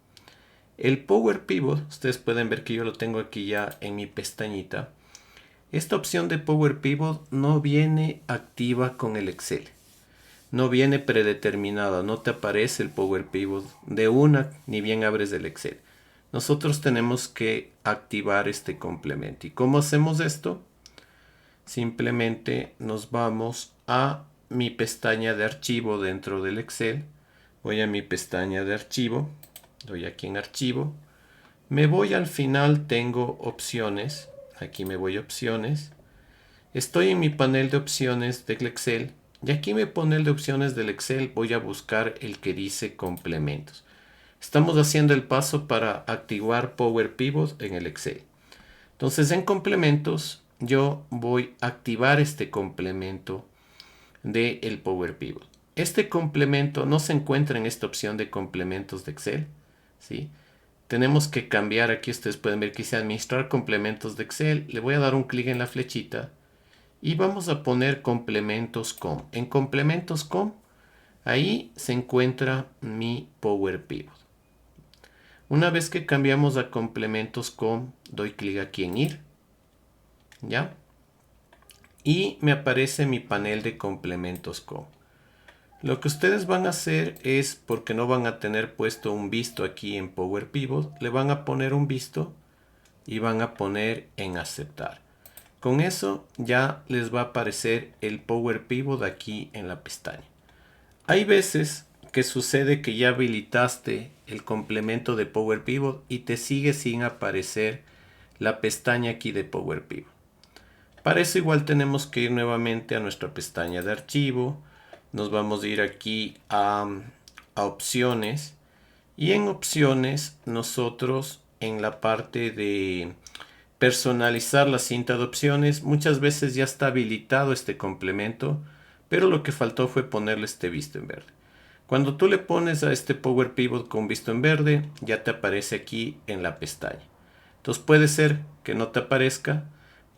El Power Pivot, ustedes pueden ver que yo lo tengo aquí ya en mi pestañita. Esta opción de Power Pivot no viene activa con el Excel. No viene predeterminada, no te aparece el Power Pivot de una, ni bien abres el Excel. Nosotros tenemos que activar este complemento. ¿Y cómo hacemos esto? Simplemente nos vamos a mi pestaña de archivo dentro del Excel. Voy a mi pestaña de archivo, doy aquí en archivo. Me voy al final, tengo opciones. Aquí me voy a opciones. Estoy en mi panel de opciones del Excel. Y aquí en mi panel de opciones del Excel voy a buscar el que dice complementos. Estamos haciendo el paso para activar Power Pivot en el Excel. Entonces en complementos yo voy a activar este complemento del Power Pivot. Este complemento no se encuentra en esta opción de complementos de Excel. ¿sí? Tenemos que cambiar, aquí ustedes pueden ver que dice administrar complementos de Excel. Le voy a dar un clic en la flechita y vamos a poner complementos com. En complementos com, ahí se encuentra mi Power Pivot. Una vez que cambiamos a complementos com, doy clic aquí en ir, ¿ya? Y me aparece mi panel de complementos com. Lo que ustedes van a hacer es, porque no van a tener puesto un visto aquí en Power Pivot, le van a poner un visto y van a poner en aceptar. Con eso ya les va a aparecer el Power Pivot aquí en la pestaña. Hay veces que sucede que ya habilitaste el complemento de Power Pivot y te sigue sin aparecer la pestaña aquí de Power Pivot. Para eso igual tenemos que ir nuevamente a nuestra pestaña de archivo. Nos vamos a ir aquí a opciones. Y en opciones nosotros en la parte de personalizar la cinta de opciones, muchas veces ya está habilitado este complemento, pero lo que faltó fue ponerle este visto en verde. Cuando tú le pones a este Power Pivot con visto en verde, ya te aparece aquí en la pestaña. Entonces puede ser que no te aparezca,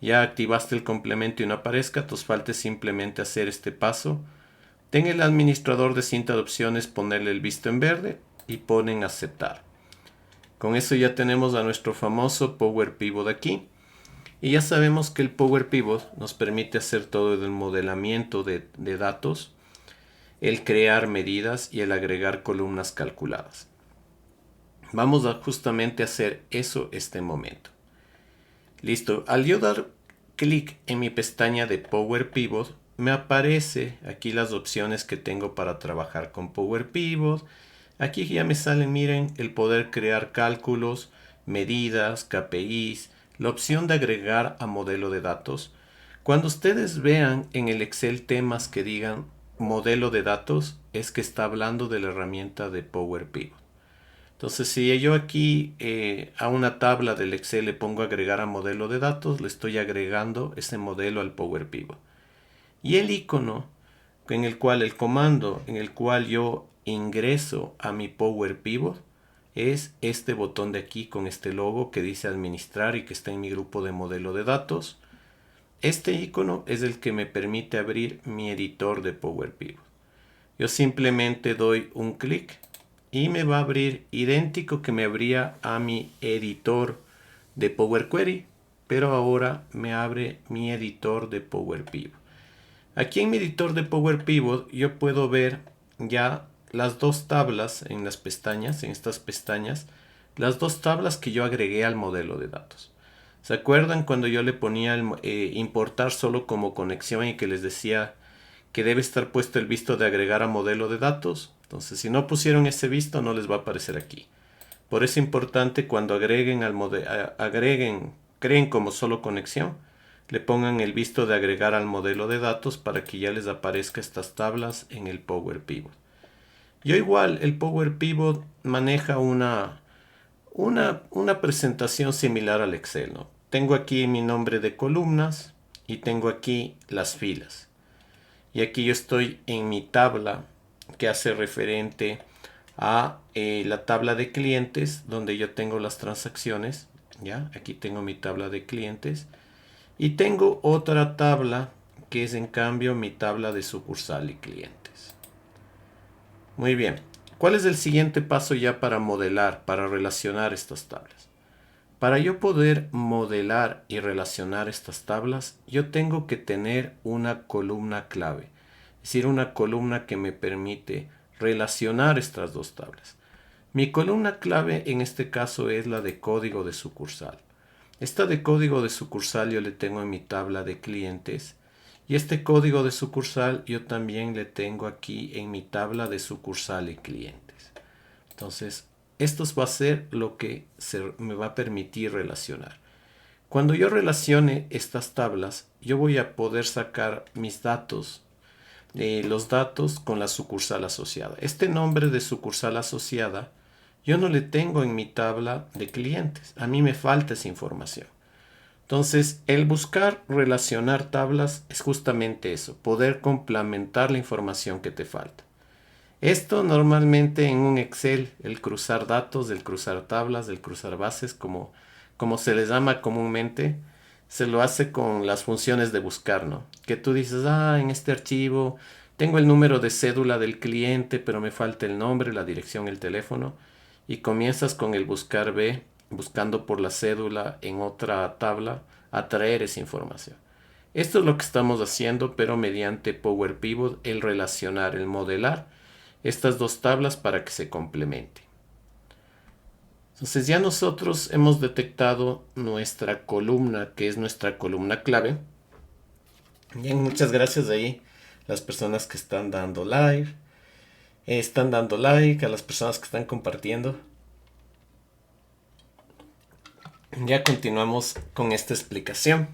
ya activaste el complemento y no aparezca, entonces falta simplemente hacer este paso. En el administrador de cinta de opciones ponerle el visto en verde y ponen aceptar. Con eso ya tenemos a nuestro famoso Power Pivot aquí. Y ya sabemos que el Power Pivot nos permite hacer todo el modelamiento de datos, el crear medidas y el agregar columnas calculadas. Vamos a justamente hacer eso este momento. Listo, al yo dar clic en mi pestaña de Power Pivot, me aparece aquí las opciones que tengo para trabajar con Power Pivot. Aquí ya me salen, miren, el poder crear cálculos, medidas, KPIs, la opción de agregar a modelo de datos. Cuando ustedes vean en el Excel temas que digan modelo de datos, es que está hablando de la herramienta de Power Pivot. Entonces, si yo aquí a una tabla del Excel le pongo agregar a modelo de datos, le estoy agregando ese modelo al Power Pivot. Y el icono en el cual el comando en el cual yo ingreso a mi Power Pivot es este botón de aquí con este logo que dice administrar y que está en mi grupo de modelo de datos. Este icono es el que me permite abrir mi editor de Power Pivot. Yo simplemente doy un clic y me va a abrir idéntico que me abría a mi editor de Power Query, pero ahora me abre mi editor de Power Pivot. Aquí en mi editor de Power Pivot yo puedo ver ya las dos tablas en las pestañas, en estas pestañas, las dos tablas que yo agregué al modelo de datos. ¿Se acuerdan cuando yo le ponía importar solo como conexión y que les decía que debe estar puesto el visto de agregar a modelo de datos? Entonces, si no pusieron ese visto, no les va a aparecer aquí. Por eso es importante cuando agreguen creen como solo conexión, le pongan el visto de agregar al modelo de datos para que ya les aparezca estas tablas en el Power Pivot. Yo igual, el Power Pivot maneja una presentación similar al Excel, ¿no? Tengo aquí mi nombre de columnas y tengo aquí las filas. Y aquí yo estoy en mi tabla que hace referente a la tabla de clientes donde yo tengo las transacciones. ¿Ya? Aquí tengo mi tabla de clientes. Y tengo otra tabla que es en cambio mi tabla de sucursal y clientes. Muy bien. ¿Cuál es el siguiente paso ya para modelar, para relacionar estas tablas? Para yo poder modelar y relacionar estas tablas, yo tengo que tener una columna clave. Es decir, una columna que me permite relacionar estas dos tablas. Mi columna clave en este caso es la de código de sucursal. Esta de código de sucursal yo le tengo en mi tabla de clientes. Y este código de sucursal yo también le tengo aquí en mi tabla de sucursal y clientes. Entonces, esto va a ser lo que me va a permitir relacionar. Cuando yo relacione estas tablas, yo voy a poder sacar mis datos, los datos con la sucursal asociada. Este nombre de sucursal asociada yo no le tengo en mi tabla de clientes. A mí me falta esa información. Entonces, el buscar relacionar tablas es justamente eso, poder complementar la información que te falta. Esto normalmente en un Excel, el cruzar datos, el cruzar tablas, el cruzar bases, como se les llama comúnmente, se lo hace con las funciones de buscar, ¿no? Que tú dices, en este archivo tengo el número de cédula del cliente, pero me falta el nombre, la dirección, el teléfono, y comienzas con el buscar B, buscando por la cédula en otra tabla, a traer esa información. Esto es lo que estamos haciendo, pero mediante Power Pivot, el relacionar, el modelar estas dos tablas para que se complementen. Entonces ya nosotros hemos detectado nuestra columna, que es nuestra columna clave. Bien, muchas gracias ahí las personas que están dando live. Están dando like, a las personas que están compartiendo. Ya continuamos con esta explicación.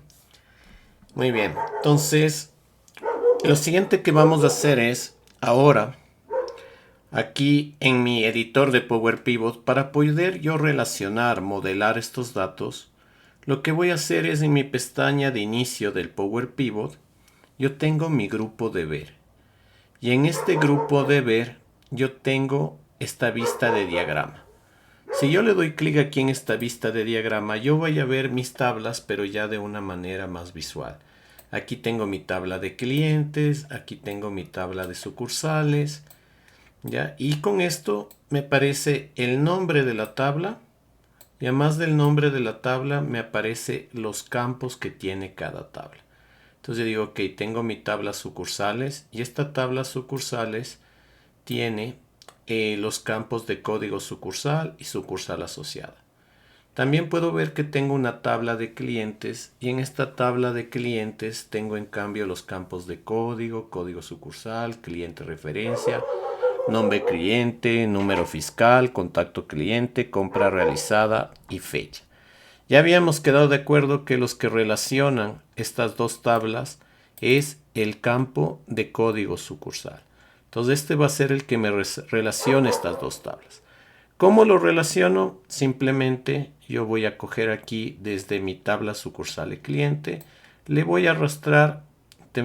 Muy bien, entonces lo siguiente que vamos a hacer es ahora aquí en mi editor de Power Pivot, para poder yo relacionar, modelar estos datos, lo que voy a hacer es en mi pestaña de inicio del Power Pivot, yo tengo mi grupo de ver. Y en este grupo de ver, yo tengo esta vista de diagrama. Si yo le doy clic aquí en esta vista de diagrama, yo voy a ver mis tablas, pero ya de una manera más visual. Aquí tengo mi tabla de clientes, aquí tengo mi tabla de sucursales, ¿ya? Y con esto me aparece el nombre de la tabla y además del nombre de la tabla me aparece los campos que tiene cada tabla. Entonces yo digo, ok, tengo mi tabla sucursales y esta tabla sucursales tiene los campos de código sucursal y sucursal asociada. También puedo ver que tengo una tabla de clientes y en esta tabla de clientes tengo en cambio los campos de código, código sucursal, cliente referencia, nombre cliente, número fiscal, contacto cliente, compra realizada y fecha. Ya habíamos quedado de acuerdo que los que relacionan estas dos tablas es el campo de código sucursal. Entonces este va a ser el que me relacione estas dos tablas. ¿Cómo lo relaciono? Simplemente yo voy a coger aquí desde mi tabla sucursal de cliente, le voy a arrastrar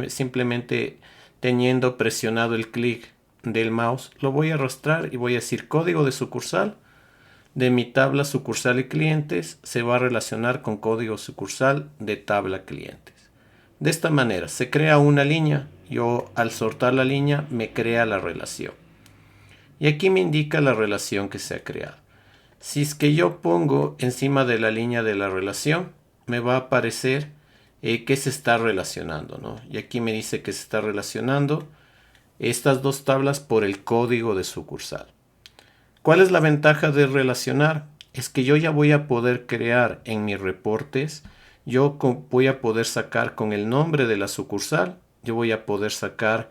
simplemente teniendo presionado el clic del mouse, lo voy a arrastrar y voy a decir código de sucursal de mi tabla sucursal y clientes se va a relacionar con código sucursal de tabla clientes. De esta manera se crea una línea. Yo al soltar la línea me crea la relación. Y aquí me indica la relación que se ha creado. Si es que yo pongo encima de la línea de la relación, me va a aparecer que se está relacionando, ¿no? Y aquí me dice que se está relacionando estas dos tablas por el código de sucursal. ¿Cuál es la ventaja de relacionar? Es que yo ya voy a poder crear en mis reportes, yo voy a poder sacar con el nombre de la sucursal, yo voy a poder sacar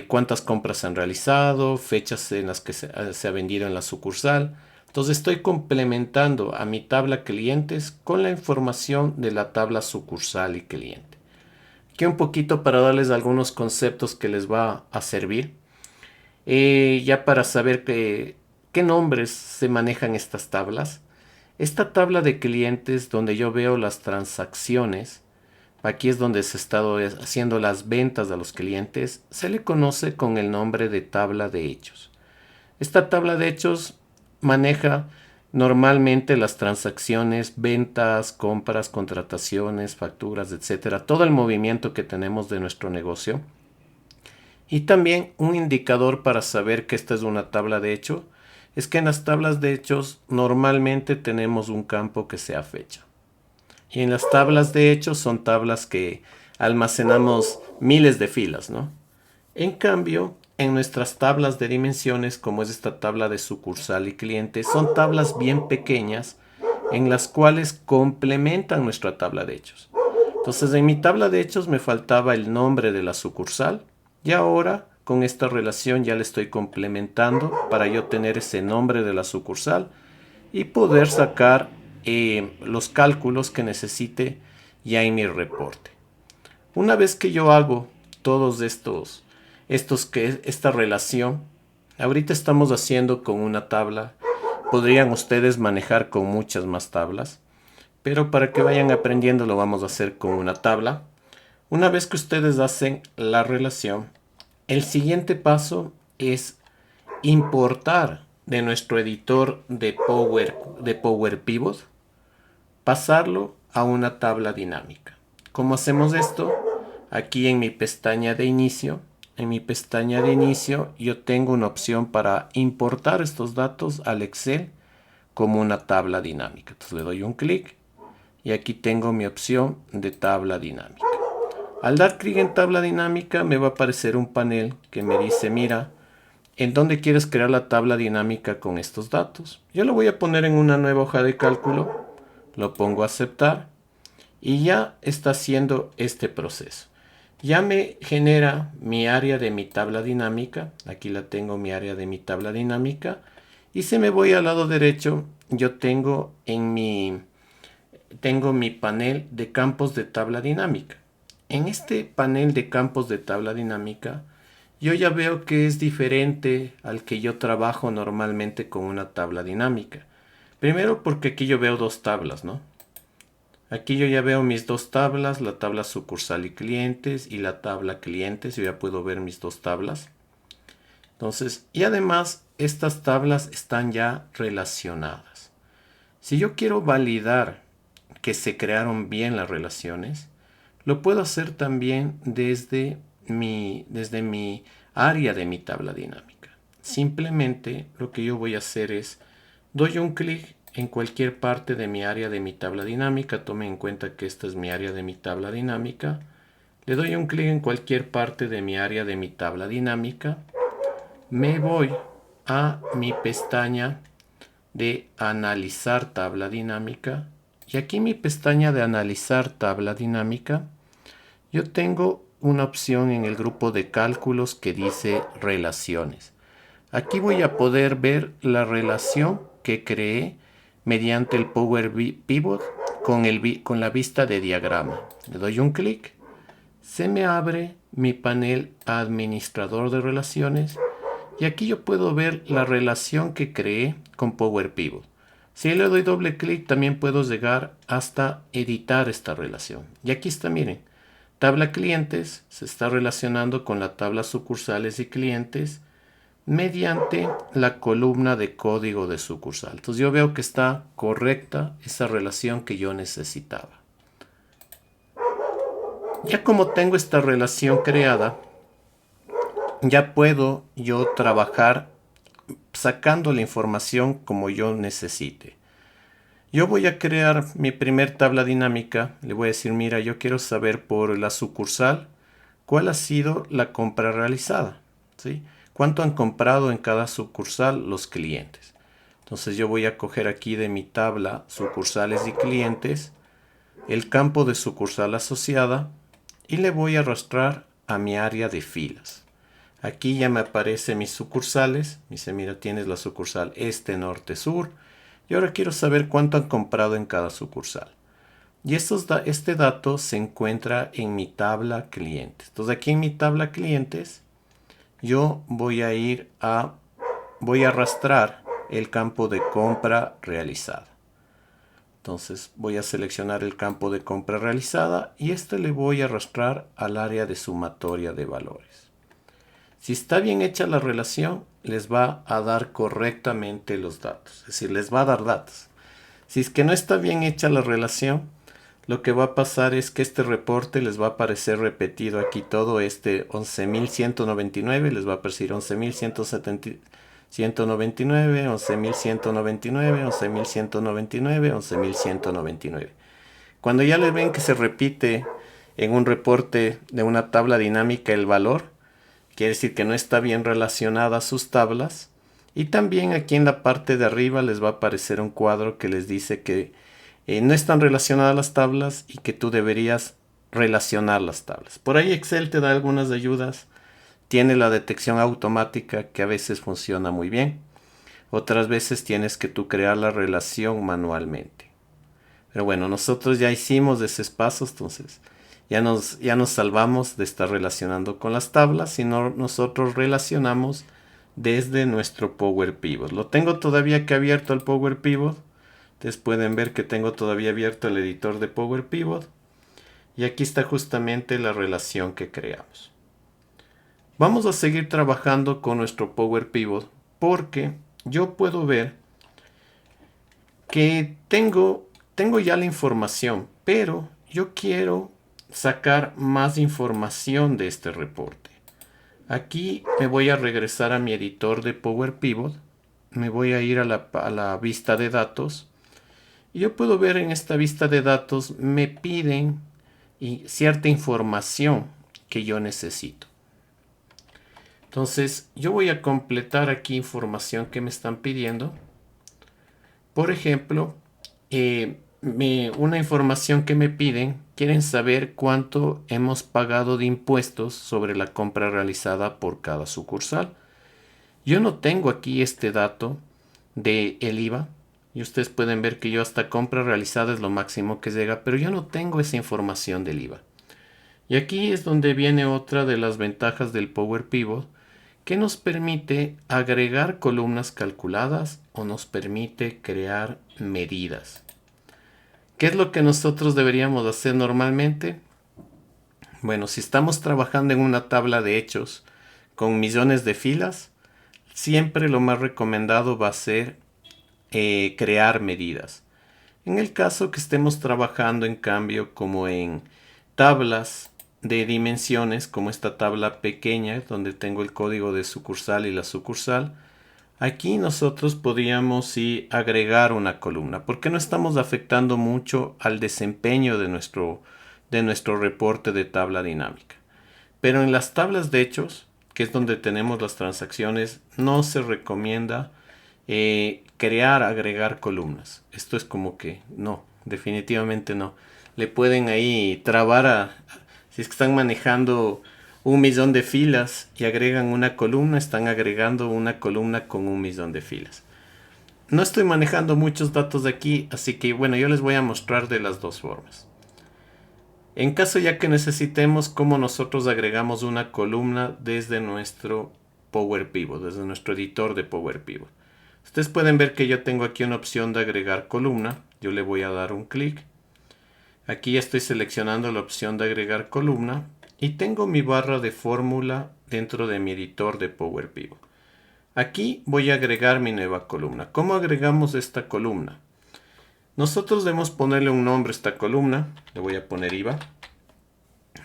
cuántas compras se han realizado, fechas en las que se ha vendido en la sucursal. Entonces estoy complementando a mi tabla clientes con la información de la tabla sucursal y cliente. Aquí un poquito para darles algunos conceptos que les va a servir. Ya para saber qué nombres se manejan estas tablas. Esta tabla de clientes donde yo veo las transacciones, aquí es donde se ha estado haciendo las ventas a los clientes, se le conoce con el nombre de tabla de hechos. Esta tabla de hechos maneja normalmente las transacciones, ventas, compras, contrataciones, facturas, etcétera, todo el movimiento que tenemos de nuestro negocio. Y también un indicador para saber que esta es una tabla de hecho es que en las tablas de hechos normalmente tenemos un campo que sea fecha. Y en las tablas de hechos son tablas que almacenamos miles de filas, ¿no? En cambio, en nuestras tablas de dimensiones, como es esta tabla de sucursal y cliente, son tablas bien pequeñas en las cuales complementan nuestra tabla de hechos. Entonces, en mi tabla de hechos me faltaba el nombre de la sucursal y ahora con esta relación ya le estoy complementando para yo tener ese nombre de la sucursal y poder sacar los cálculos que necesite ya en mi reporte. Una vez que yo hago todos esta relación, ahorita estamos haciendo con una tabla, podrían ustedes manejar con muchas más tablas, pero para que vayan aprendiendo lo vamos a hacer con una tabla. Una vez que ustedes hacen la relación, el siguiente paso es importar de nuestro editor de Power Pivot, pasarlo a una tabla dinámica. ¿Cómo hacemos esto? Aquí en mi pestaña de inicio, yo tengo una opción para importar estos datos al Excel como una tabla dinámica. Entonces le doy un clic y aquí tengo mi opción de tabla dinámica. Al dar clic en tabla dinámica me va a aparecer un panel que me dice, mira, ¿en dónde quieres crear la tabla dinámica con estos datos? Yo lo voy a poner en una nueva hoja de cálculo, lo pongo a aceptar y ya está haciendo este proceso. Ya me genera mi área de mi tabla dinámica, aquí la tengo mi área de mi tabla dinámica, y si me voy al lado derecho, yo tengo mi panel de campos de tabla dinámica. En este panel de campos de tabla dinámica, yo ya veo que es diferente al que yo trabajo normalmente con una tabla dinámica. Primero porque aquí yo veo dos tablas, ¿no? Aquí yo ya veo mis dos tablas, la tabla sucursal y clientes y la tabla clientes. Yo ya puedo ver mis dos tablas. Entonces, y además estas tablas están ya relacionadas. Si yo quiero validar que se crearon bien las relaciones, lo puedo hacer también desde mi área de mi tabla dinámica. Simplemente lo que yo voy a hacer es, doy un clic en cualquier parte de mi área de mi tabla dinámica. Tomen en cuenta que esta es mi área de mi tabla dinámica. Le doy un clic en cualquier parte de mi área de mi tabla dinámica. Me voy a mi pestaña de analizar tabla dinámica. Y aquí en mi pestaña de analizar tabla dinámica, yo tengo una opción en el grupo de cálculos que dice relaciones. Aquí voy a poder ver la relación que creé mediante el Power Pivot con la vista de diagrama. Le doy un clic, se me abre mi panel administrador de relaciones y aquí yo puedo ver la relación que creé con Power Pivot. Si le doy doble clic también puedo llegar hasta editar esta relación. Y aquí está, miren, tabla clientes se está relacionando con la tabla sucursales y clientes mediante la columna de código de sucursal. Entonces yo veo que está correcta esa relación que yo necesitaba. Ya como tengo esta relación creada, ya puedo yo trabajar sacando la información como yo necesite. Yo voy a crear mi primer tabla dinámica. Le voy a decir, mira, yo quiero saber por la sucursal cuál ha sido la compra realizada, ¿sí? ¿Cuánto han comprado en cada sucursal los clientes? Entonces yo voy a coger aquí de mi tabla sucursales y clientes el campo de sucursal asociada y le voy a arrastrar a mi área de filas. Aquí ya me aparecen mis sucursales. Me dice, mira, tienes la sucursal este, norte, sur. Y ahora quiero saber cuánto han comprado en cada sucursal. Y este dato se encuentra en mi tabla clientes. Entonces aquí en mi tabla clientes yo voy a arrastrar el campo de compra realizada. Entonces voy a seleccionar el campo de compra realizada y le voy a arrastrar al área de sumatoria de valores. Si está bien hecha la relación, les va a dar correctamente los datos. Es decir, les va a dar datos. Si es que no está bien hecha la relación, lo que va a pasar es que este reporte les va a aparecer repetido aquí todo 11.199, les va a aparecer 11.199, 11.199, 11.199, 11.199. Cuando ya le ven que se repite en un reporte de una tabla dinámica el valor, quiere decir que no está bien relacionada a sus tablas. Y también aquí en la parte de arriba les va a aparecer un cuadro que les dice que no están relacionadas las tablas y que tú deberías relacionar las tablas. Por ahí Excel te da algunas ayudas. Tiene la detección automática que a veces funciona muy bien. Otras veces tienes que tú crear la relación manualmente. Pero bueno, nosotros ya hicimos esos pasos, entonces ya nos salvamos de estar relacionando con las tablas, sino nosotros relacionamos desde nuestro Power Pivot. Lo tengo todavía que abierto el Power Pivot. Ustedes pueden ver que tengo todavía abierto el editor de Power Pivot. Y aquí está justamente la relación que creamos. Vamos a seguir trabajando con nuestro Power Pivot porque yo puedo ver que tengo ya la información, pero yo quiero sacar más información de este reporte. Aquí me voy a regresar a mi editor de Power Pivot, me voy a ir a la vista de datos y yo puedo ver en esta vista de datos me piden cierta información que yo necesito. Entonces yo voy a completar aquí información que me están pidiendo. Por ejemplo, una información que me piden, quieren saber cuánto hemos pagado de impuestos sobre la compra realizada por cada sucursal. Yo no tengo aquí este dato de el IVA y ustedes pueden ver que yo hasta compra realizada es lo máximo que llega, pero yo no tengo esa información del IVA. Y aquí es donde viene otra de las ventajas del Power Pivot, que nos permite agregar columnas calculadas o nos permite crear medidas. ¿Qué es lo que nosotros deberíamos hacer normalmente? Bueno, si estamos trabajando en una tabla de hechos con millones de filas, siempre lo más recomendado va a ser crear medidas. En el caso que estemos trabajando en cambio como en tablas de dimensiones, como esta tabla pequeña donde tengo el código de sucursal y la sucursal, aquí nosotros podríamos agregar una columna porque no estamos afectando mucho al desempeño de nuestro reporte de tabla dinámica. Pero en las tablas de hechos, que es donde tenemos las transacciones, no se recomienda agregar columnas. Esto es como que no, definitivamente no. Le pueden ahí trabar si es que están manejando 1.000.000 de filas y agregan una columna, están agregando una columna con 1.000.000 de filas. No estoy manejando muchos datos de aquí, así que bueno, yo les voy a mostrar de las dos formas. En caso ya que necesitemos cómo nosotros agregamos una columna desde nuestro Power Pivot, desde nuestro editor de Power Pivot. Ustedes pueden ver que yo tengo aquí una opción de agregar columna. Yo le voy a dar un clic. Aquí ya estoy seleccionando la opción de agregar columna y tengo mi barra de fórmula dentro de mi editor de Power Pivot. Aquí voy a agregar mi nueva columna. ¿Cómo agregamos esta columna? Nosotros debemos ponerle un nombre a esta columna. Le voy a poner IVA.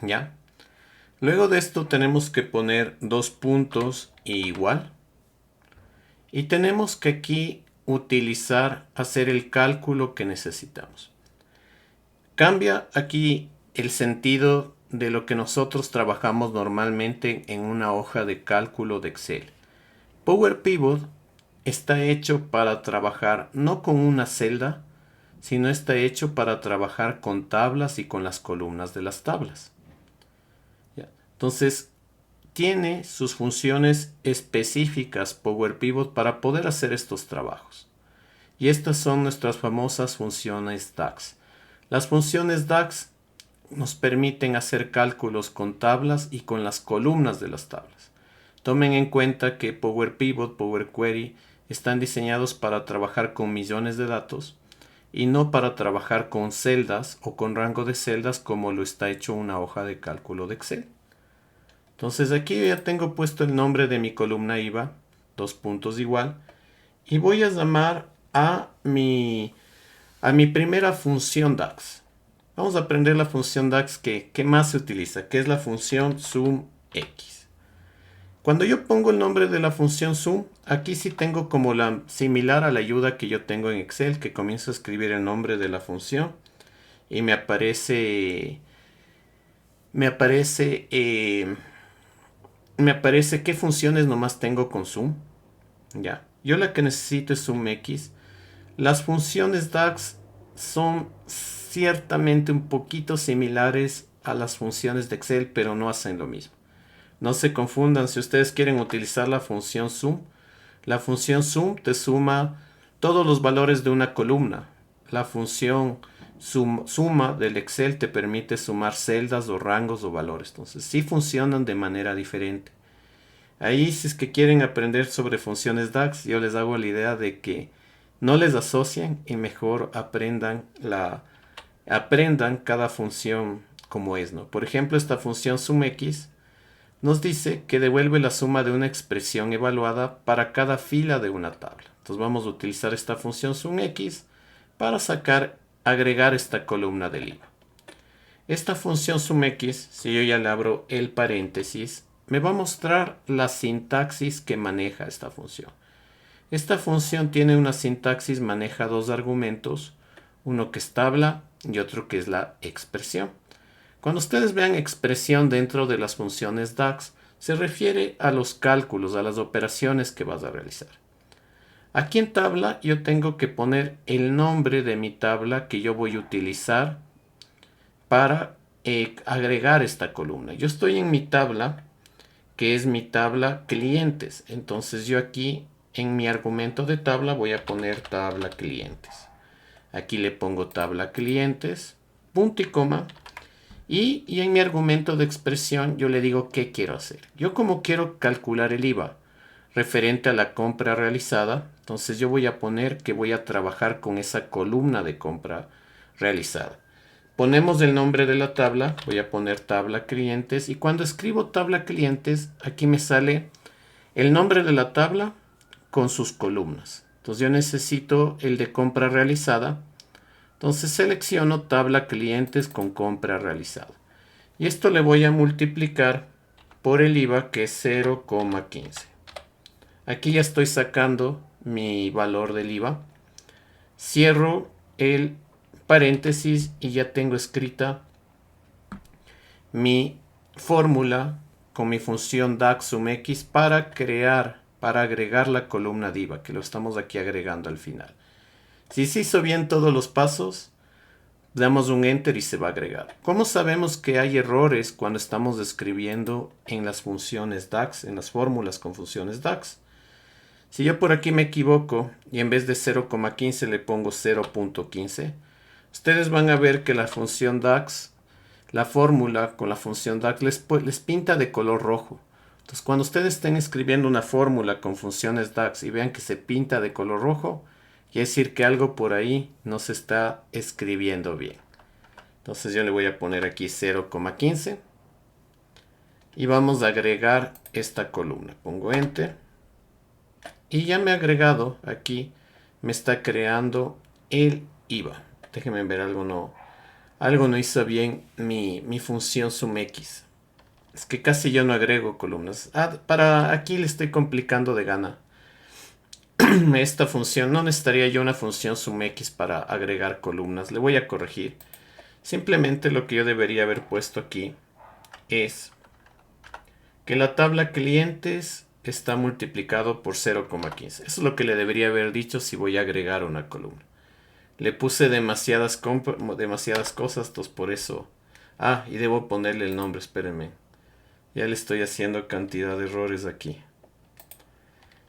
¿Ya? Luego de esto tenemos que poner dos puntos y igual. Y tenemos que aquí hacer el cálculo que necesitamos. Cambia aquí el sentido de lo que nosotros trabajamos normalmente en una hoja de cálculo de Excel. Power Pivot está hecho para trabajar no con una celda, sino está hecho para trabajar con tablas y con las columnas de las tablas. Entonces, tiene sus funciones específicas Power Pivot para poder hacer estos trabajos. Y estas son nuestras famosas funciones DAX. Las funciones DAX nos permiten hacer cálculos con tablas y con las columnas de las tablas. Tomen en cuenta que Power Pivot, Power Query están diseñados para trabajar con millones de datos y no para trabajar con celdas o con rango de celdas como lo está hecho una hoja de cálculo de Excel. Entonces aquí yo ya tengo puesto el nombre de mi columna IVA, dos puntos igual, y voy a llamar a mi primera función DAX. Vamos a aprender la función DAX que más se utiliza, que es la función SUMX. Cuando yo pongo el nombre de la función sum, aquí sí tengo como similar a la ayuda que yo tengo en Excel, que comienzo a escribir el nombre de la función y me aparece qué funciones nomás tengo con sum. Ya, yo la que necesito es SUMX. Las funciones DAX son ciertamente un poquito similares a las funciones de Excel, pero no hacen lo mismo. No se confundan, si ustedes quieren utilizar la función sum te suma todos los valores de una columna. La función suma del Excel te permite sumar celdas o rangos o valores. Entonces sí funcionan de manera diferente. Ahí si es que quieren aprender sobre funciones DAX, yo les hago la idea de que no les asocien y mejor aprendan cada función como es, ¿no? Por ejemplo, esta función SUMX nos dice que devuelve la suma de una expresión evaluada para cada fila de una tabla. Entonces vamos a utilizar esta función sumx para agregar esta columna del IVA. Esta función sumx, si yo ya le abro el paréntesis, me va a mostrar la sintaxis que maneja esta función. Esta función tiene una sintaxis, maneja dos argumentos, uno que es tabla y otro que es la expresión. Cuando ustedes vean expresión dentro de las funciones DAX, se refiere a los cálculos, a las operaciones que vas a realizar. Aquí en tabla yo tengo que poner el nombre de mi tabla que yo voy a utilizar para agregar esta columna. Yo estoy en mi tabla, que es mi tabla clientes. Entonces yo aquí en mi argumento de tabla voy a poner tabla clientes. Aquí le pongo tabla clientes, punto y coma. Y en mi argumento de expresión yo le digo qué quiero hacer. Yo como quiero calcular el IVA referente a la compra realizada, entonces yo voy a poner que voy a trabajar con esa columna de compra realizada. Ponemos el nombre de la tabla, voy a poner tabla clientes y cuando escribo tabla clientes aquí me sale el nombre de la tabla con sus columnas. Entonces yo necesito el de compra realizada. Entonces selecciono tabla clientes con compra realizada. Y esto le voy a multiplicar por el IVA que es 0,15. Aquí ya estoy sacando mi valor del IVA. Cierro el paréntesis y ya tengo escrita mi fórmula con mi función DAX sumx para agregar la columna de IVA, que lo estamos aquí agregando al final. Si se hizo bien todos los pasos, damos un enter y se va a agregar. ¿Cómo sabemos que hay errores cuando estamos escribiendo en las funciones DAX, en las fórmulas con funciones DAX? Si yo por aquí me equivoco y en vez de 0,15 le pongo 0,15, ustedes van a ver que la función DAX, la fórmula con la función DAX les pinta de color rojo. Entonces cuando ustedes estén escribiendo una fórmula con funciones DAX y vean que se pinta de color rojo, quiere decir que algo por ahí no se está escribiendo bien. Entonces yo le voy a poner aquí 0,15 y vamos a agregar esta columna. Pongo enter y ya me ha agregado aquí, me está creando el IVA. Déjenme ver, algo no hizo bien mi función sumx. Es que casi yo no agrego columnas. Para aquí le estoy complicando de gana. Esta función, no necesitaría yo una función sumx para agregar columnas. Le voy a corregir. Simplemente lo que yo debería haber puesto aquí es que la tabla clientes está multiplicado por 0,15. Eso es lo que le debería haber dicho si voy a agregar una columna. Le puse demasiadas cosas, entonces por eso. Y debo ponerle el nombre, espérenme. Ya le estoy haciendo cantidad de errores aquí.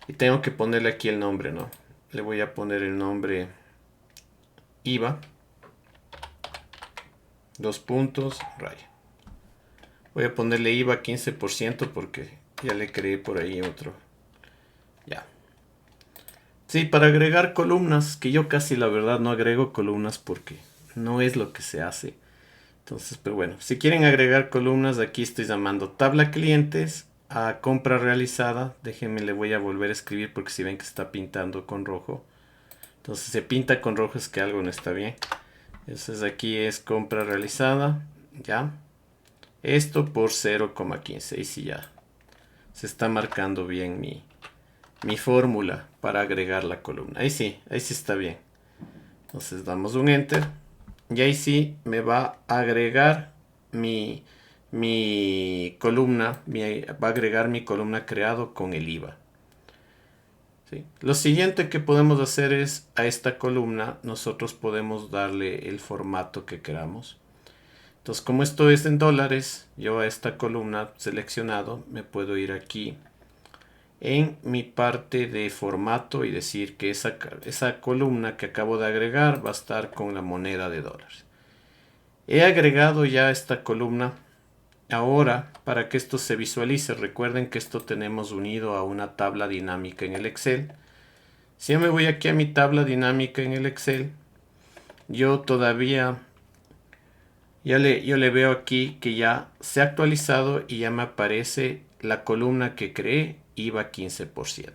Y tengo que ponerle aquí el nombre, ¿no? Le voy a poner el nombre IVA. Dos puntos, raya. Voy a ponerle IVA 15% porque ya le creé por ahí otro. Ya. Sí, para agregar columnas, que yo casi la verdad no agrego columnas porque no es lo que se hace. Entonces, pero bueno, si quieren agregar columnas, aquí estoy llamando tabla clientes a compra realizada. Déjenme, le voy a volver a escribir porque si ven que está pintando con rojo. Entonces se pinta con rojo, es que algo no está bien. Entonces aquí es compra realizada, ya. Esto por 0,15 y si ya se está marcando bien mi fórmula para agregar la columna. Ahí sí está bien. Entonces damos un enter y ahí sí me va a agregar mi columna, va a agregar mi columna creado con el IVA. ¿Sí? Lo siguiente que podemos hacer es a esta columna nosotros podemos darle el formato que queramos. Entonces, como esto es en dólares, yo a esta columna seleccionado me puedo ir aquí en mi parte de formato y decir que esa columna que acabo de agregar va a estar con la moneda de dólares. He agregado ya esta columna. Ahora, para que esto se visualice, recuerden que esto tenemos unido a una tabla dinámica en el Excel. Si yo me voy aquí a mi tabla dinámica en el Excel, yo todavía Yo le veo aquí que ya se ha actualizado y ya me aparece la columna que creé, IVA 15%.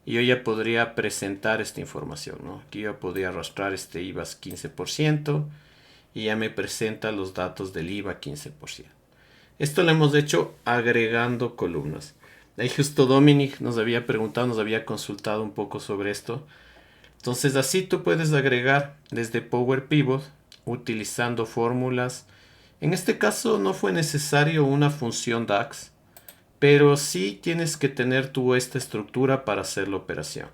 Y yo ya podría presentar esta información, ¿no? Aquí yo podría arrastrar este IVA 15% y ya me presenta los datos del IVA 15%. Esto lo hemos hecho agregando columnas. Ahí justo Dominic nos había preguntado, nos había consultado un poco sobre esto. Entonces así tú puedes agregar desde Power Pivot utilizando fórmulas. En este caso no fue necesario una función DAX, pero sí tienes que tener tú esta estructura para hacer la operación.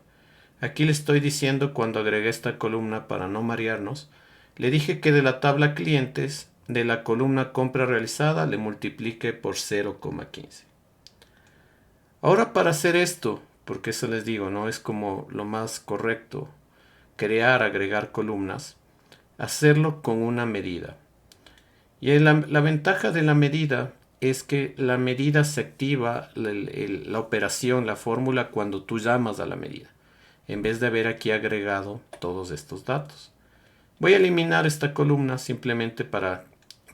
Aquí le estoy diciendo cuando agregué esta columna para no marearnos, le dije que de la tabla clientes, de la columna compra realizada, le multiplique por 0,15. Ahora para hacer esto, porque eso les digo, no es como lo más correcto, crear, agregar columnas, hacerlo con una medida. Y la ventaja de la medida es que la medida se activa, la operación, la fórmula, cuando tú llamas a la medida, en vez de haber aquí agregado todos estos datos. Voy a eliminar esta columna simplemente para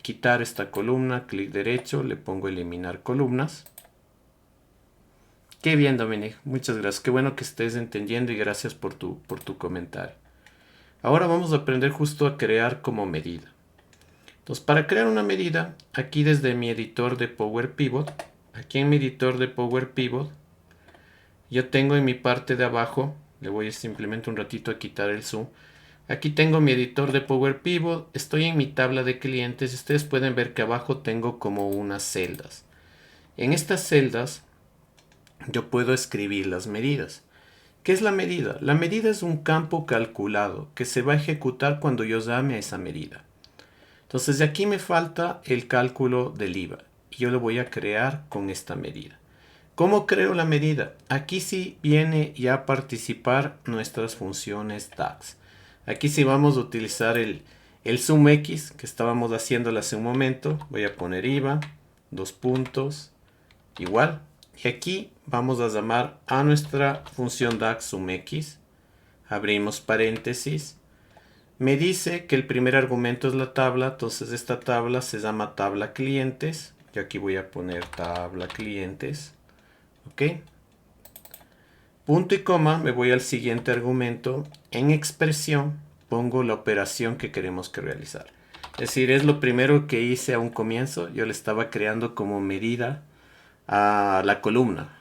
quitar esta columna, clic derecho, le pongo eliminar columnas. Qué bien, Dominic, muchas gracias, qué bueno que estés entendiendo y gracias por tu comentario. Ahora vamos a aprender justo a crear como medida. Entonces, para crear una medida, aquí desde mi editor de Power Pivot, aquí en mi editor de Power Pivot, yo tengo en mi parte de abajo, le voy simplemente un ratito a quitar el zoom. Aquí tengo mi editor de Power Pivot, estoy en mi tabla de clientes y ustedes pueden ver que abajo tengo como unas celdas. En estas celdas yo puedo escribir las medidas. ¿Qué es la medida? La medida es un campo calculado que se va a ejecutar cuando yo llame a esa medida. Entonces de aquí me falta el cálculo del IVA y yo lo voy a crear con esta medida. ¿Cómo creo la medida? Aquí sí viene ya a participar nuestras funciones DAX. Aquí sí vamos a utilizar el zoom X que estábamos haciendo hace un momento. Voy a poner IVA, dos puntos, igual. Y aquí vamos a llamar a nuestra función DAX zoom X. Abrimos paréntesis. Me dice que el primer argumento es la tabla, entonces esta tabla se llama tabla clientes. Yo aquí voy a poner tabla clientes. ¿Ok? Punto y coma, me voy al siguiente argumento. En expresión pongo la operación que queremos que realizar. Es decir, es lo primero que hice a un comienzo. Yo le estaba creando como medida a la columna,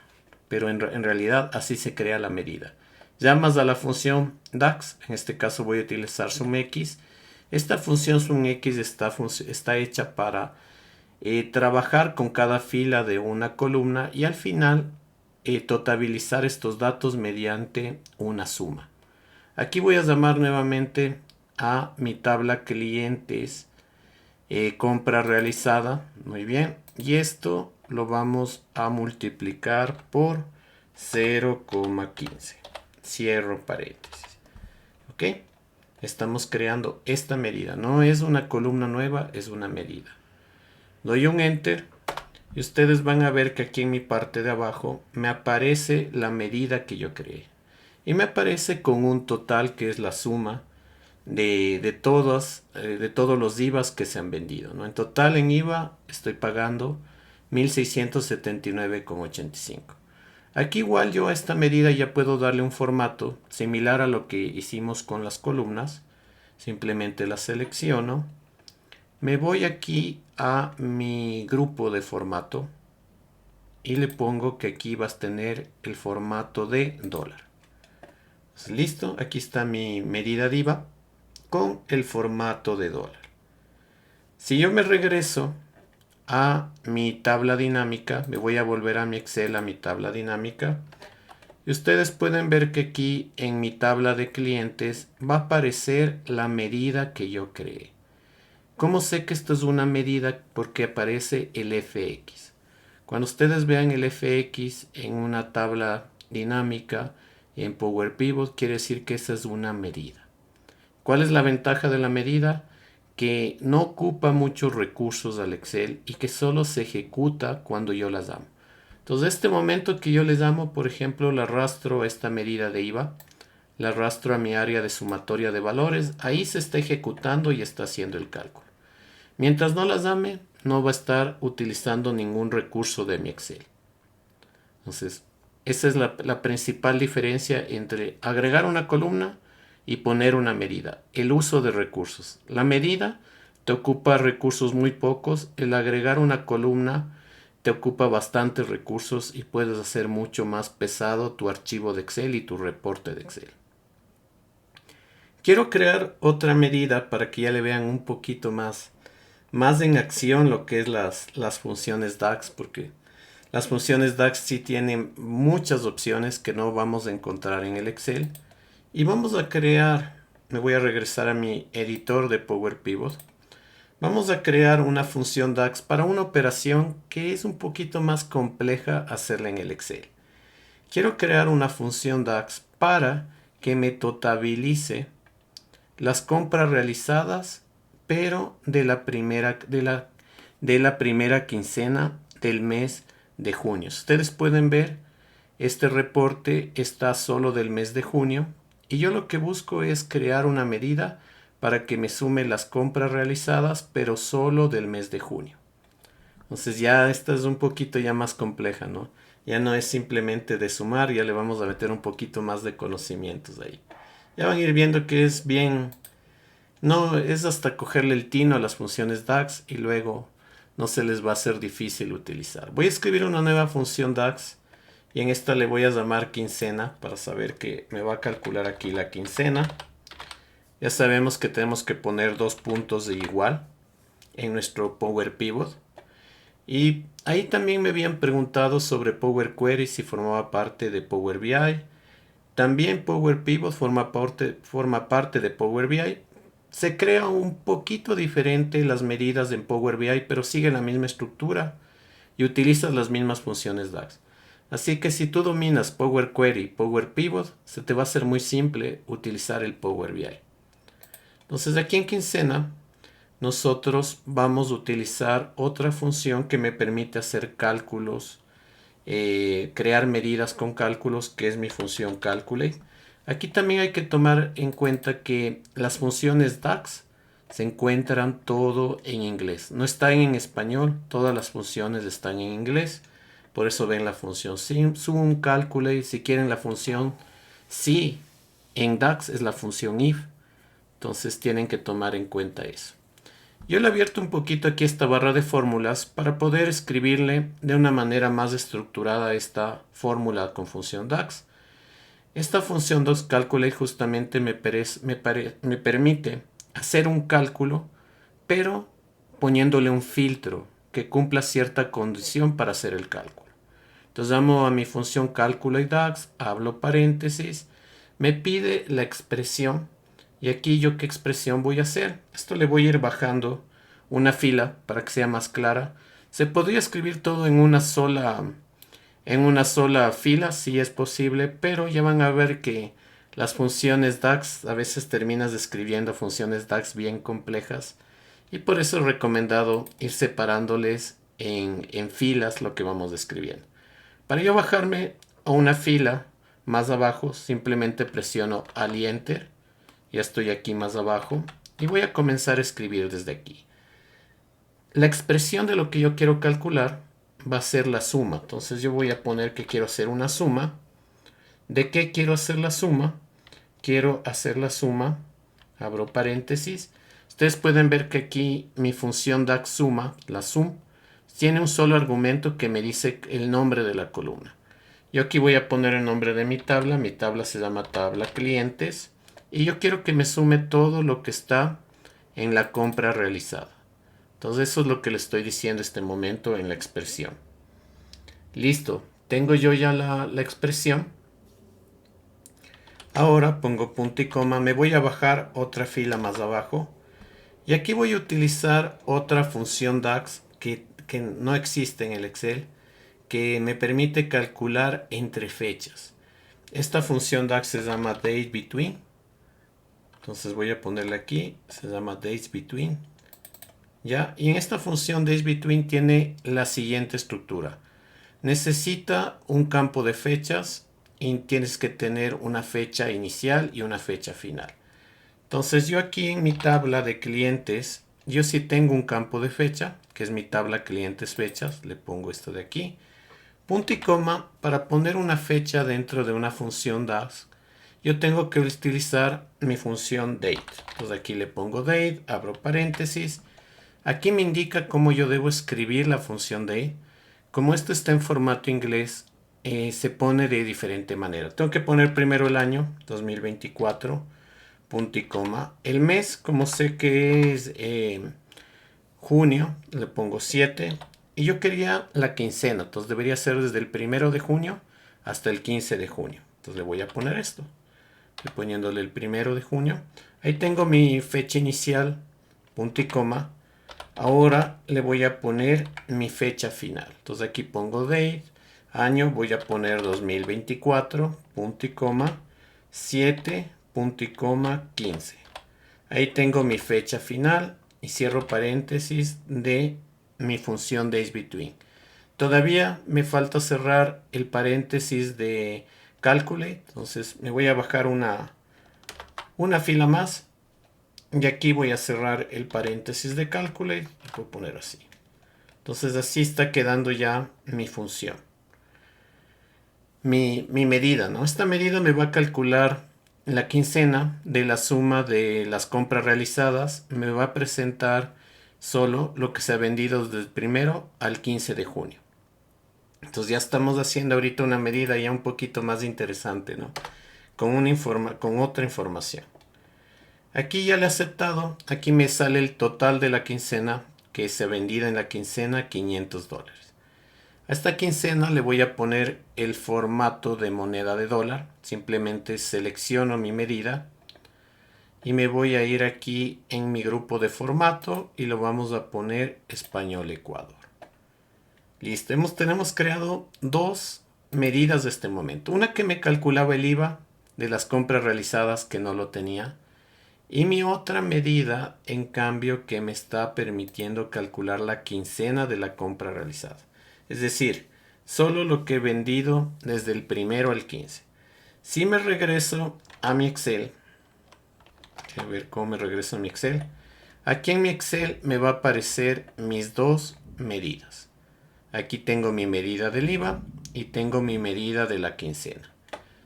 pero en realidad así se crea la medida. Llamas a la función DAX, en este caso voy a utilizar SumX. Esta función SumX está hecha para trabajar con cada fila de una columna y al final totalizar estos datos mediante una suma. Aquí voy a llamar nuevamente a mi tabla clientes compra realizada. Muy bien. Y esto lo vamos a multiplicar por 0,15. Cierro paréntesis. ¿Ok? Estamos creando esta medida. No es una columna nueva, es una medida. Doy un enter y ustedes van a ver que aquí en mi parte de abajo me aparece la medida que yo creé. Y me aparece con un total que es la suma de todos los IVAs que se han vendido, ¿no? En total en IVA estoy pagando 1.679,85. Aquí igual yo a esta medida ya puedo darle un formato similar a lo que hicimos con las columnas. Simplemente la selecciono. Me voy aquí a mi grupo de formato y le pongo que aquí vas a tener el formato de dólar. Listo, aquí está mi medida de IVA con el formato de dólar. Si yo me regreso a mi tabla dinámica, me voy a volver a mi Excel, a mi tabla dinámica, y ustedes pueden ver que aquí en mi tabla de clientes va a aparecer la medida que yo creé. ¿Cómo sé que esto es una medida? Porque aparece el FX. Cuando ustedes vean el FX en una tabla dinámica en Power Pivot, quiere decir que esa es una medida. ¿Cuál es la ventaja de la medida? Que no ocupa muchos recursos al Excel y que solo se ejecuta cuando yo las llamo. Entonces, este momento que yo les llamo, por ejemplo, le arrastro esta medida de IVA, la arrastro a mi área de sumatoria de valores, ahí se está ejecutando y está haciendo el cálculo. Mientras no las llame, no va a estar utilizando ningún recurso de mi Excel. Entonces, esa es la principal diferencia entre agregar una columna y poner una medida. El uso de recursos. La medida te ocupa recursos muy pocos. El agregar una columna te ocupa bastantes recursos y puedes hacer mucho más pesado tu archivo de Excel y tu reporte de Excel. Quiero crear otra medida para que ya le vean un poquito más en acción lo que es las funciones DAX, porque las funciones DAX sí tienen muchas opciones que no vamos a encontrar en el Excel. Y vamos a crear, me voy a regresar a mi editor de Power Pivot. Vamos a crear una función DAX para una operación que es un poquito más compleja hacerla en el Excel. Quiero crear una función DAX para que me totalice las compras realizadas, pero de la primera quincena del mes de junio. Ustedes pueden ver, este reporte está solo del mes de junio y yo lo que busco es crear una medida para que me sume las compras realizadas, pero solo del mes de junio. Entonces ya esta es un poquito ya más compleja, ¿no? Ya no es simplemente de sumar, ya le vamos a meter un poquito más de conocimientos ahí. Ya van a ir viendo que es bien, no es hasta cogerle el tino a las funciones DAX y luego no se les va a hacer difícil utilizar. Voy a escribir una nueva función DAX y en esta le voy a llamar quincena para saber que me va a calcular aquí la quincena. Ya sabemos que tenemos que poner 2 puntos de igual en nuestro Power Pivot. Y ahí también me habían preguntado sobre Power Query si formaba parte de Power BI. También Power Pivot forma parte de Power BI. Se crea un poquito diferente las medidas en Power BI, pero sigue la misma estructura y utilizas las mismas funciones DAX. Así que si tú dominas Power Query y Power Pivot, se te va a hacer muy simple utilizar el Power BI. Entonces aquí en quincena nosotros vamos a utilizar otra función que me permite hacer cálculos, crear medidas con cálculos, que es mi función calculate. Aquí también hay que tomar en cuenta que las funciones DAX se encuentran todo en inglés. No están en español, todas las funciones están en inglés. Por eso ven la función sum, calculate. Si quieren la función si en DAX es la función if. Entonces tienen que tomar en cuenta eso. Yo le he abierto un poquito aquí esta barra de fórmulas para poder escribirle de una manera más estructurada esta fórmula con función DAX. Esta función DAX Calculate justamente me permite hacer un cálculo, pero poniéndole un filtro que cumpla cierta condición para hacer el cálculo. Entonces llamo a mi función Calculate DAX, hablo paréntesis, me pide la expresión. Y aquí yo qué expresión voy a hacer. Esto le voy a ir bajando una fila para que sea más clara. Se podría escribir todo en una sola fila si es posible, pero ya van a ver que las funciones DAX a veces terminas escribiendo funciones DAX bien complejas y por eso es recomendado ir separándoles en filas lo que vamos escribiendo. Para yo bajarme a una fila más abajo simplemente presiono Alt y Enter. Ya estoy aquí más abajo y voy a comenzar a escribir desde aquí. La expresión de lo que yo quiero calcular va a ser la suma. Entonces yo voy a poner que quiero hacer una suma. ¿De qué quiero hacer la suma? Quiero hacer la suma, abro paréntesis. Ustedes pueden ver que aquí mi función DAX suma, la sum, tiene un solo argumento que me dice el nombre de la columna. Yo aquí voy a poner el nombre de mi tabla se llama tabla clientes. Y yo quiero que me sume todo lo que está en la compra realizada. Entonces eso es lo que le estoy diciendo en este momento en la expresión. Listo, tengo yo ya la expresión. Ahora pongo punto y coma, me voy a bajar otra fila más abajo. Y aquí voy a utilizar otra función DAX que no existe en el Excel, que me permite calcular entre fechas. Esta función DAX se llama dateBetween. Entonces voy a ponerle aquí, se llama dateBetween. ¿Ya? Y en esta función dateBetween tiene la siguiente estructura. Necesita un campo de fechas y tienes que tener una fecha inicial y una fecha final. Entonces yo aquí en mi tabla de clientes yo sí tengo un campo de fecha, que es mi tabla clientes fechas. Le pongo esto de aquí. Punto y coma, para poner una fecha dentro de una función DAX, yo tengo que utilizar mi función date. Entonces aquí le pongo date, abro paréntesis. Aquí me indica cómo yo debo escribir la función date. Como esto está en formato inglés, se pone de diferente manera. Tengo que poner primero el año 2024, punto y coma. El mes, como sé que es junio, le pongo 7. Y yo quería la quincena, entonces debería ser desde el 1 de junio hasta el 15 de junio. Entonces le voy a poner esto. Estoy poniéndole el 1 de junio. Ahí tengo mi fecha inicial, punto y coma. Ahora le voy a poner mi fecha final. Entonces aquí pongo date, año, voy a poner 2024, punto y coma, 7, punto y coma, 15. Ahí tengo mi fecha final y cierro paréntesis de mi función daysBetween. Todavía me falta cerrar el paréntesis de calculate, entonces me voy a bajar una fila más y aquí voy a cerrar el paréntesis de calculate y voy a poner así. Entonces así está quedando ya mi función. Mi medida, ¿no? Esta medida me va a calcular la quincena de la suma de las compras realizadas. Me va a presentar solo lo que se ha vendido desde el 1 al 15 de junio. Entonces ya estamos haciendo ahorita una medida ya un poquito más interesante, ¿no? Con otra información. Aquí ya le he aceptado. Aquí me sale el total de la quincena que se ha vendido en la quincena, $500. A esta quincena le voy a poner el formato de moneda de dólar. Simplemente selecciono mi medida y me voy a ir aquí en mi grupo de formato y lo vamos a poner español Ecuador. Listo, tenemos creado dos medidas de este momento. Una que me calculaba el IVA de las compras realizadas, que no lo tenía. Y mi otra medida, en cambio, que me está permitiendo calcular la quincena de la compra realizada. Es decir, solo lo que he vendido desde el 1 al 15. Si me regreso a mi Excel, a ver cómo me regreso a mi Excel. Aquí en mi Excel me va a aparecer mis dos medidas. Aquí tengo mi medida del IVA y tengo mi medida de la quincena.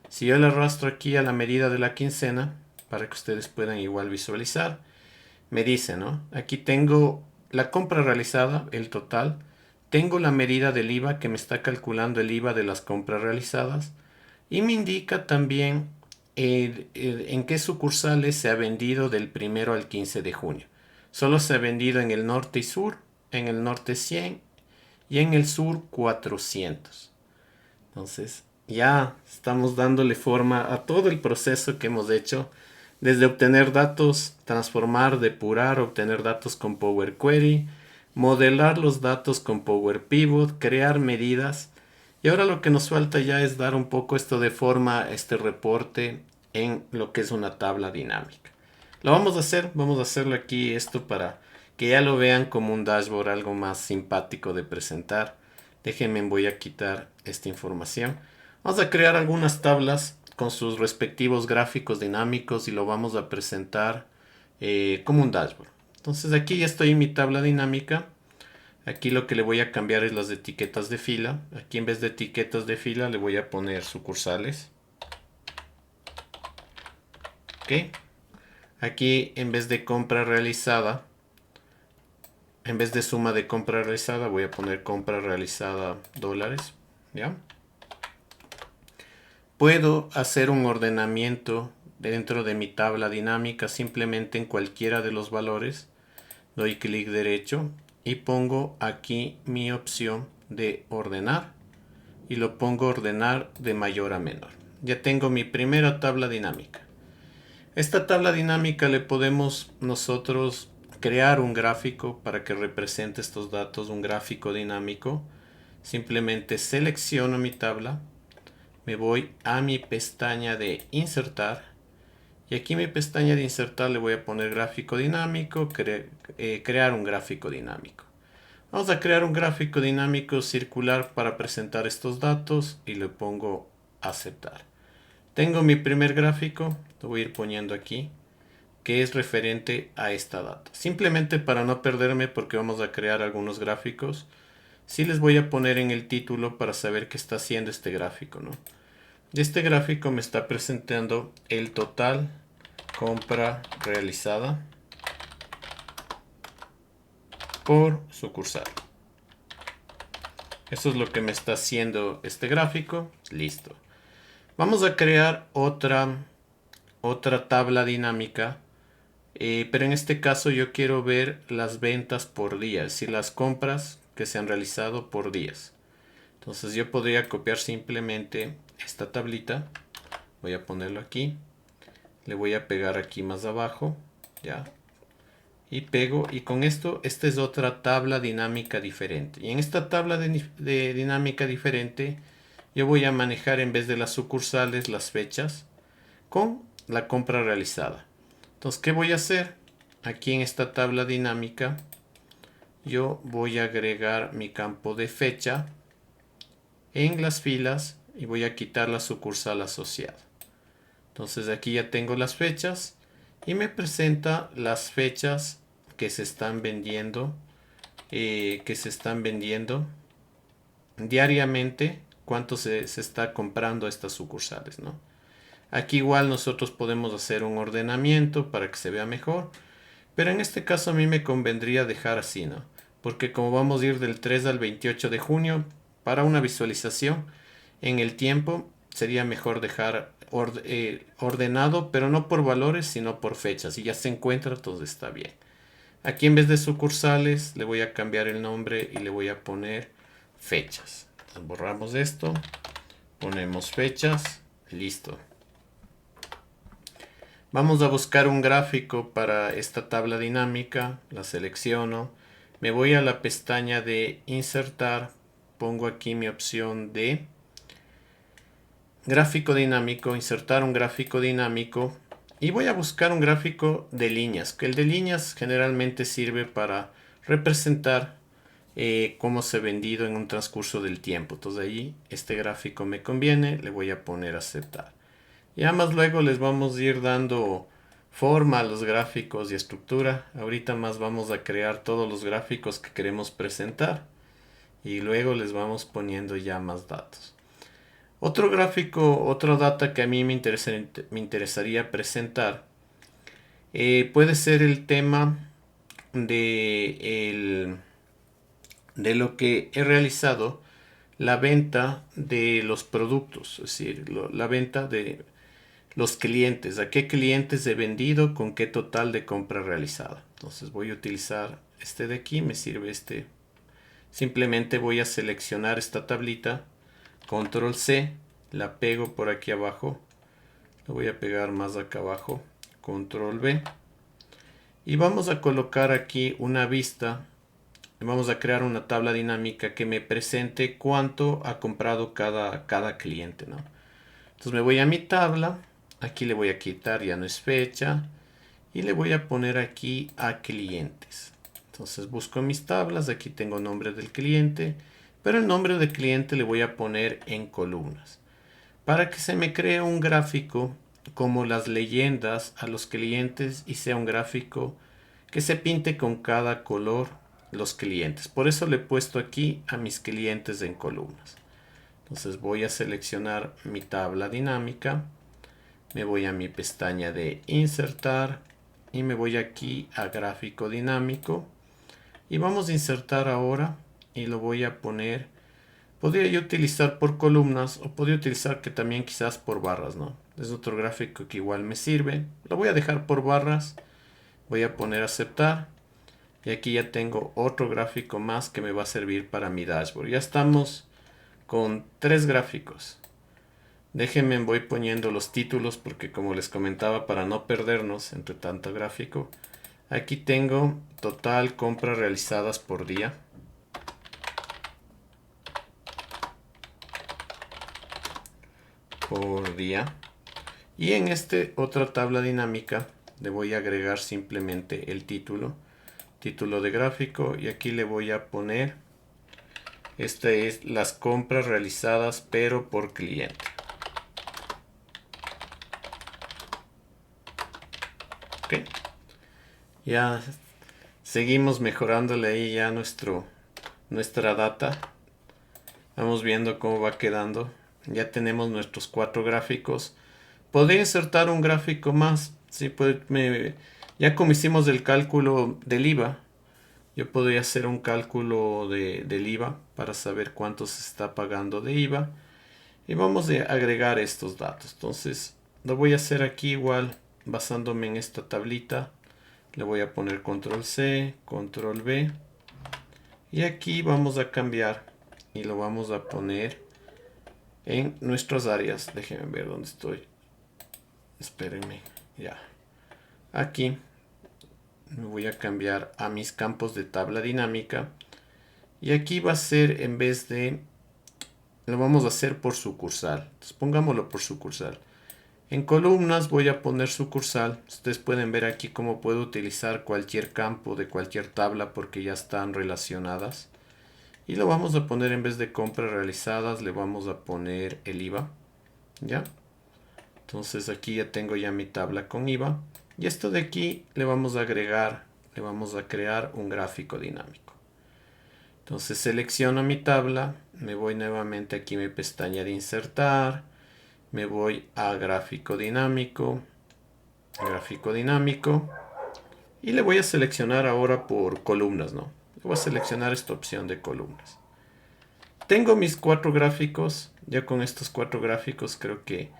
Si yo le arrastro aquí a la medida de la quincena, para que ustedes puedan igual visualizar, me dice, ¿no? Aquí tengo la compra realizada, el total. Tengo la medida del IVA que me está calculando el IVA de las compras realizadas. Y me indica también en qué sucursales se ha vendido del 1 al 15 de junio. Solo se ha vendido en el norte y sur, en el norte 100 y en el sur 400. Entonces ya estamos dándole forma a todo el proceso que hemos hecho, desde obtener datos, transformar, depurar, obtener datos con Power Query, modelar los datos con Power Pivot, crear medidas. Y ahora lo que nos falta ya es dar un poco esto de forma a este reporte en lo que es una tabla dinámica. Lo vamos a hacerlo aquí esto para que ya lo vean como un dashboard algo más simpático de presentar. Déjenme, voy a quitar esta información. Vamos a crear algunas tablas con sus respectivos gráficos dinámicos y lo vamos a presentar como un dashboard. Entonces aquí ya estoy en mi tabla dinámica. Aquí lo que le voy a cambiar es las etiquetas de fila. Aquí en vez de etiquetas de fila le voy a poner sucursales. Ok. Aquí en vez de compra realizada, en vez de suma de compra realizada, voy a poner compra realizada dólares. ¿Ya? Puedo hacer un ordenamiento dentro de mi tabla dinámica simplemente en cualquiera de los valores. Doy clic derecho y pongo aquí mi opción de ordenar y lo pongo ordenar de mayor a menor. Ya tengo mi primera tabla dinámica. Esta tabla dinámica le podemos nosotros crear un gráfico para que represente estos datos, un gráfico dinámico. Simplemente selecciono mi tabla, me voy a mi pestaña de insertar y aquí en mi pestaña de insertar le voy a poner gráfico dinámico, crear un gráfico dinámico. Vamos a crear un gráfico dinámico circular para presentar estos datos y le pongo aceptar. Tengo mi primer gráfico, lo voy a ir poniendo aquí. que es referente a esta data. Simplemente para no perderme, porque vamos a crear algunos gráficos, sí les voy a poner en el título para saber qué está haciendo este gráfico, ¿no? Este gráfico me está presentando el total compra realizada por sucursal. Eso es lo que me está haciendo este gráfico. Listo. Vamos a crear otra tabla dinámica, pero en este caso yo quiero ver las ventas por día, es decir, las compras que se han realizado por días. Entonces yo podría copiar simplemente esta tablita, voy a ponerlo aquí, le voy a pegar aquí más abajo, ya, y pego, y con esto, esta es otra tabla dinámica diferente. Y en esta tabla de dinámica diferente, yo voy a manejar en vez de las sucursales las fechas con la compra realizada. Entonces, ¿qué voy a hacer? Aquí en esta tabla dinámica, yo voy a agregar mi campo de fecha en las filas y voy a quitar la sucursal asociada. Entonces aquí ya tengo las fechas y me presenta las fechas que se están vendiendo, diariamente, cuánto se está comprando estas sucursales, ¿no? Aquí igual nosotros podemos hacer un ordenamiento para que se vea mejor, pero en este caso a mí me convendría dejar así, ¿no? Porque como vamos a ir del 3 al 28 de junio, para una visualización en el tiempo sería mejor dejar ordenado, pero no por valores, sino por fechas. Y ya se encuentra, todo está bien. Aquí en vez de sucursales le voy a cambiar el nombre y le voy a poner fechas. Entonces, borramos esto, ponemos fechas, listo. Vamos a buscar un gráfico para esta tabla dinámica, la selecciono, me voy a la pestaña de insertar, pongo aquí mi opción de gráfico dinámico, insertar un gráfico dinámico y voy a buscar un gráfico de líneas, que el de líneas generalmente sirve para representar cómo se ha vendido en un transcurso del tiempo. Entonces ahí este gráfico me conviene, le voy a poner aceptar. Y además luego les vamos a ir dando forma a los gráficos y estructura. Ahorita más vamos a crear todos los gráficos que queremos presentar y luego les vamos poniendo ya más datos. Otro gráfico, otra data que a mí me interesaría presentar puede ser el tema de lo que he realizado, la venta de los productos, es decir, la venta de los clientes, a qué clientes he vendido, con qué total de compra realizada. Entonces voy a utilizar este de aquí, me sirve este. Simplemente voy a seleccionar esta tablita, control C, la pego por aquí abajo, lo voy a pegar más acá abajo, control V, y vamos a colocar aquí una vista. Vamos a crear una tabla dinámica que me presente cuánto ha comprado cada cliente, ¿no? Entonces me voy a mi tabla, aquí le voy a quitar, ya no es fecha, y le voy a poner aquí a clientes. Entonces busco mis tablas, aquí tengo nombre del cliente, pero el nombre del cliente le voy a poner en columnas. Para que se me cree un gráfico como las leyendas a los clientes y sea un gráfico que se pinte con cada color los clientes. Por eso le he puesto aquí a mis clientes en columnas. Entonces voy a seleccionar mi tabla dinámica, me voy a mi pestaña de insertar y me voy aquí a gráfico dinámico y vamos a insertar ahora y lo voy a poner, podría yo utilizar por columnas o podría utilizar que también quizás por barras, ¿no? Es otro gráfico que igual me sirve, lo voy a dejar por barras, voy a poner aceptar. Y aquí ya tengo otro gráfico más que me va a servir para mi dashboard. Ya estamos con 3 gráficos. Déjenme, voy poniendo los títulos porque como les comentaba, para no perdernos entre tanto gráfico. Aquí tengo total compras realizadas por día. Y en este otra tabla dinámica le voy a agregar simplemente el título de gráfico y aquí le voy a poner, esta es las compras realizadas pero por cliente. Ok. Ya seguimos mejorándole ahí ya nuestra data. Vamos viendo cómo va quedando. Ya tenemos nuestros 4 gráficos. Podría insertar un gráfico más. Sí, pues ya como hicimos el cálculo del IVA, yo podría hacer un cálculo del IVA para saber cuánto se está pagando de IVA. Y vamos a agregar estos datos. Entonces, lo voy a hacer aquí igual basándome en esta tablita. Le voy a poner control C, control V. Y aquí vamos a cambiar y lo vamos a poner en nuestras áreas. Déjenme ver dónde estoy. Espérenme. Ya. Aquí me voy a cambiar a mis campos de tabla dinámica. Y aquí va a ser en vez de... Lo vamos a hacer por sucursal. Entonces pongámoslo por sucursal. En columnas voy a poner sucursal. Ustedes pueden ver aquí cómo puedo utilizar cualquier campo de cualquier tabla porque ya están relacionadas. Y lo vamos a poner en vez de compras realizadas, le vamos a poner el IVA. ¿Ya? Entonces aquí ya tengo ya mi tabla con IVA. Y esto de aquí le vamos a agregar, le vamos a crear un gráfico dinámico. Entonces selecciono mi tabla, me voy nuevamente aquí a mi pestaña de insertar, me voy a gráfico dinámico, y le voy a seleccionar ahora por columnas, ¿no? Voy a seleccionar esta opción de columnas. Tengo mis 4 gráficos, ya con estos 4 gráficos creo que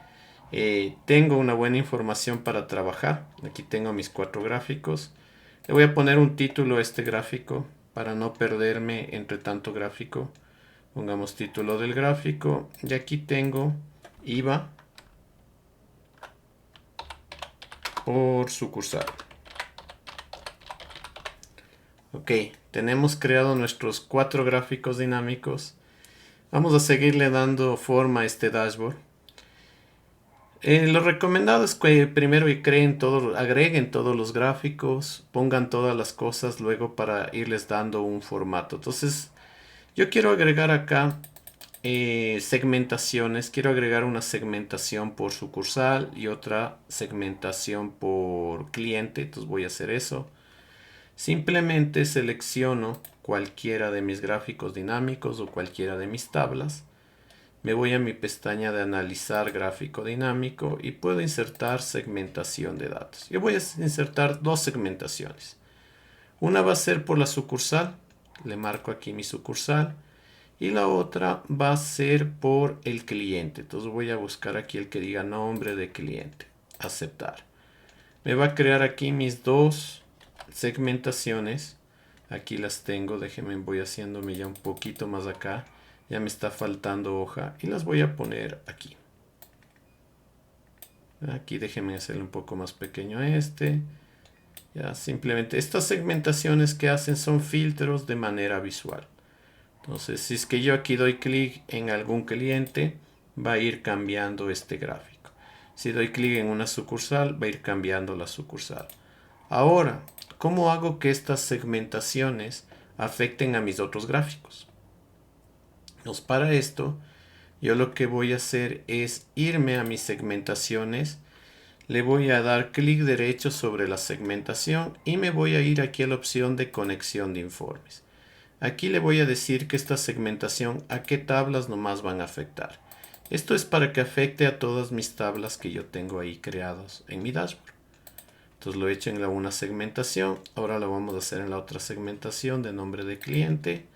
tengo una buena información para trabajar. Aquí tengo mis 4 gráficos. Le voy a poner un título a este gráfico para no perderme entre tanto gráfico. Pongamos título del gráfico. Y aquí tengo IVA por sucursal. Ok, tenemos creado nuestros 4 gráficos dinámicos. Vamos a seguirle dando forma a este dashboard. Lo recomendado es que primero agreguen todos los gráficos, pongan todas las cosas luego para irles dando un formato. Entonces, yo quiero agregar acá segmentaciones. Quiero agregar una segmentación por sucursal y otra segmentación por cliente. Entonces voy a hacer eso. Simplemente selecciono cualquiera de mis gráficos dinámicos o cualquiera de mis tablas. Me voy a mi pestaña de analizar gráfico dinámico y puedo insertar segmentación de datos. Yo voy a insertar 2 segmentaciones. Una va a ser por la sucursal, le marco aquí mi sucursal, y la otra va a ser por el cliente. Entonces voy a buscar aquí el que diga nombre de cliente, aceptar. Me va a crear aquí mis 2 segmentaciones. Aquí las tengo, déjenme, voy haciéndome ya un poquito más acá. Ya me está faltando hoja y las voy a poner aquí. Aquí déjenme hacerle un poco más pequeño a este. Ya simplemente estas segmentaciones que hacen son filtros de manera visual. Entonces si es que yo aquí doy clic en algún cliente, va a ir cambiando este gráfico. Si doy clic en una sucursal, va a ir cambiando la sucursal. Ahora, ¿cómo hago que estas segmentaciones afecten a mis otros gráficos? Pues para esto, yo lo que voy a hacer es irme a mis segmentaciones, le voy a dar clic derecho sobre la segmentación y me voy a ir aquí a la opción de conexión de informes. Aquí le voy a decir que esta segmentación a qué tablas nomás van a afectar. Esto es para que afecte a todas mis tablas que yo tengo ahí creadas en mi dashboard. Entonces lo he hecho en la una segmentación, ahora lo vamos a hacer en la otra segmentación de nombre de cliente.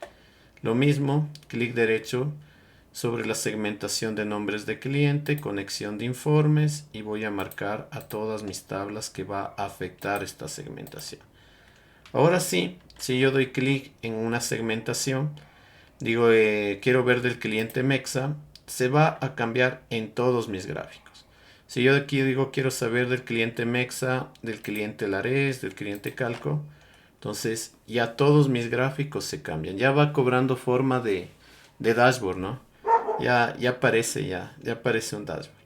Lo mismo, clic derecho sobre la segmentación de nombres de cliente, conexión de informes y voy a marcar a todas mis tablas que va a afectar esta segmentación. Ahora sí, si yo doy clic en una segmentación, digo quiero ver del cliente Mexa, se va a cambiar en todos mis gráficos. Si yo de aquí digo quiero saber del cliente Mexa, del cliente Lares, del cliente Calco, entonces ya todos mis gráficos se cambian. Ya va cobrando forma de dashboard, ¿no? Ya aparece, ya aparece un dashboard.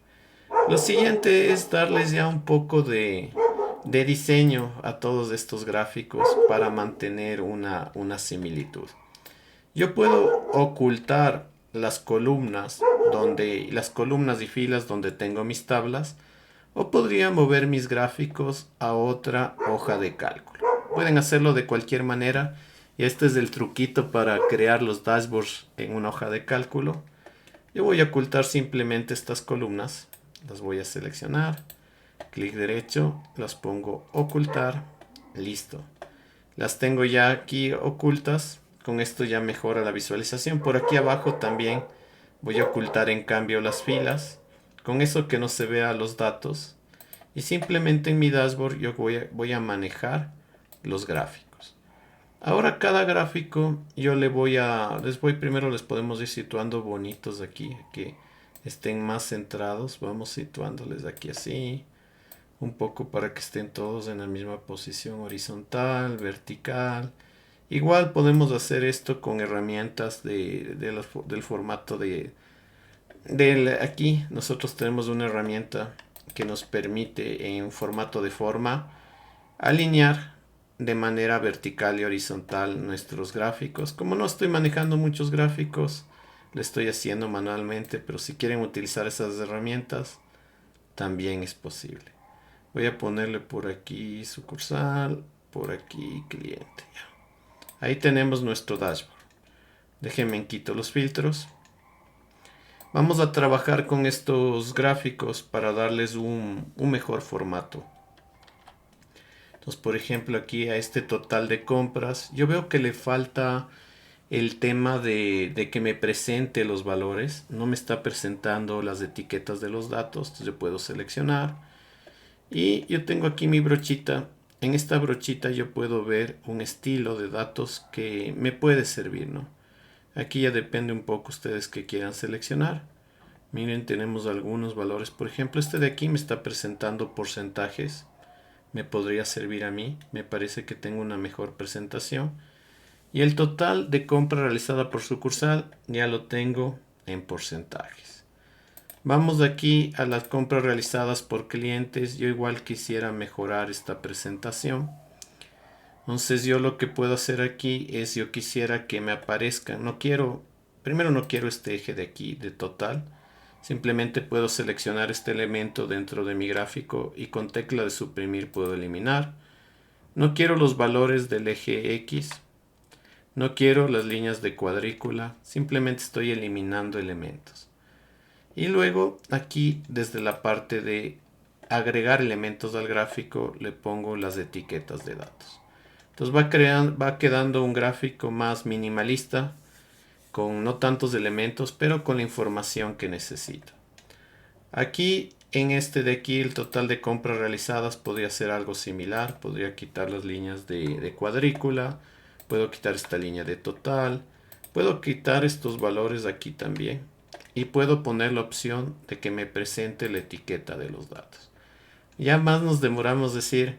Lo siguiente es darles ya un poco de diseño a todos estos gráficos para mantener una similitud. Yo puedo ocultar las columnas y filas donde tengo mis tablas O podría mover mis gráficos a otra hoja de cálculo. Pueden hacerlo de cualquier manera. Y este es el truquito para crear los dashboards en una hoja de cálculo. Yo voy a ocultar simplemente estas columnas. Las voy a seleccionar. Clic derecho. Las pongo ocultar. Listo. Las tengo ya aquí ocultas. Con esto ya mejora la visualización. Por aquí abajo también voy a ocultar en cambio las filas. Con eso que no se vea los datos. Y simplemente en mi dashboard yo voy a manejar los gráficos. Ahora cada gráfico yo primero les podemos ir situando bonitos aquí. Que estén más centrados. Vamos situándoles aquí así. Un poco para que estén todos en la misma posición horizontal, vertical. Igual podemos hacer esto con herramientas del formato aquí nosotros tenemos una herramienta que nos permite en formato de forma alinear de manera vertical y horizontal nuestros gráficos. Como no estoy manejando muchos gráficos, lo estoy haciendo manualmente, pero si quieren utilizar esas herramientas, también es posible. Voy a ponerle por aquí sucursal, por aquí cliente. Ahí tenemos nuestro dashboard. Déjenme quito los filtros. Vamos a trabajar con estos gráficos para darles un mejor formato. Entonces, por ejemplo, aquí a este total de compras, yo veo que le falta el tema de que me presente los valores. No me está presentando las etiquetas de los datos. Entonces yo puedo seleccionar. Y yo tengo aquí mi brochita. En esta brochita yo puedo ver un estilo de datos que me puede servir, ¿no? Aquí ya depende un poco ustedes que quieran seleccionar. Miren, tenemos algunos valores. Por ejemplo, este de aquí me está presentando porcentajes. Me podría servir a mí. Me parece que tengo una mejor presentación. Y el total de compra realizada por sucursal ya lo tengo en porcentajes. Vamos de aquí a las compras realizadas por clientes. Yo igual quisiera mejorar esta presentación. Entonces yo lo que puedo hacer aquí es yo quisiera que me aparezca. Primero no quiero este eje de aquí de total. Simplemente puedo seleccionar este elemento dentro de mi gráfico y con tecla de suprimir puedo eliminar. No quiero los valores del eje X. No quiero las líneas de cuadrícula. Simplemente estoy eliminando elementos. Y luego aquí desde la parte de agregar elementos al gráfico le pongo las etiquetas de datos. Entonces va quedando un gráfico más minimalista con no tantos elementos pero con la información que necesito. Aquí en este de aquí el total de compras realizadas podría ser algo similar. Podría quitar las líneas de cuadrícula. Puedo quitar esta línea de total. Puedo quitar estos valores aquí también. Y puedo poner la opción de que me presente la etiqueta de los datos. Ya más nos demoramos decir,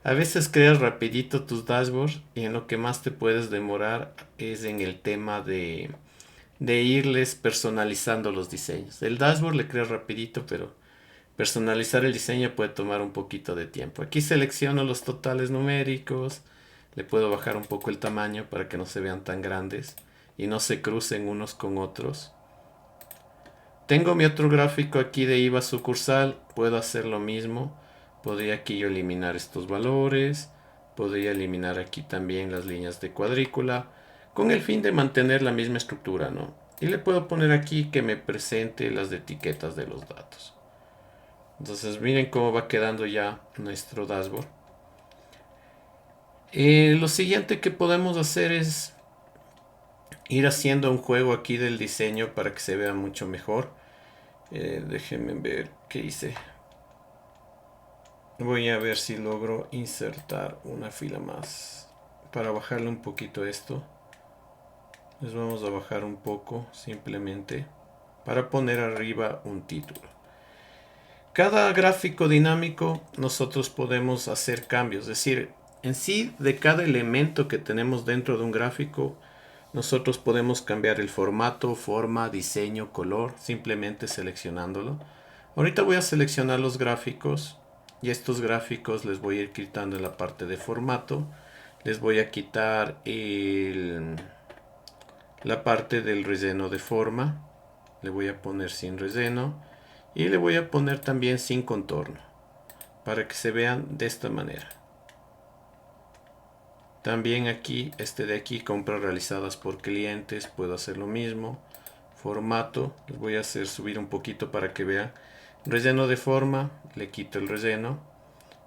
a veces creas rapidito tus dashboards y en lo que más te puedes demorar es en el tema de irles personalizando los diseños. El dashboard le creas rapidito, pero personalizar el diseño puede tomar un poquito de tiempo. Aquí selecciono los totales numéricos, le puedo bajar un poco el tamaño para que no se vean tan grandes y no se crucen unos con otros. Tengo mi otro gráfico aquí de IVA sucursal, puedo hacer lo mismo. Podría aquí yo eliminar estos valores, podría eliminar aquí también las líneas de cuadrícula, con el fin de mantener la misma estructura, ¿no? Y le puedo poner aquí que me presente las etiquetas de los datos. Entonces miren cómo va quedando ya nuestro dashboard. Lo siguiente que podemos hacer es ir haciendo un juego aquí del diseño para que se vea mucho mejor. Déjenme ver qué hice. Voy a ver si logro insertar una fila más para bajarle un poquito esto. Les vamos a bajar un poco simplemente para poner arriba un título. Cada gráfico dinámico nosotros podemos hacer cambios, es decir, en sí de cada elemento que tenemos dentro de un gráfico nosotros podemos cambiar el formato, forma, diseño, color, simplemente seleccionándolo. Ahorita voy a seleccionar los gráficos y estos gráficos les voy a ir quitando en la parte de formato. Les voy a quitar la parte del relleno de forma. Le voy a poner sin relleno y le voy a poner también sin contorno. para que se vean de esta manera. También aquí, este de aquí, compras realizadas por clientes, puedo hacer lo mismo. Formato, les voy a hacer subir un poquito para que vean. Relleno de forma, le quito el relleno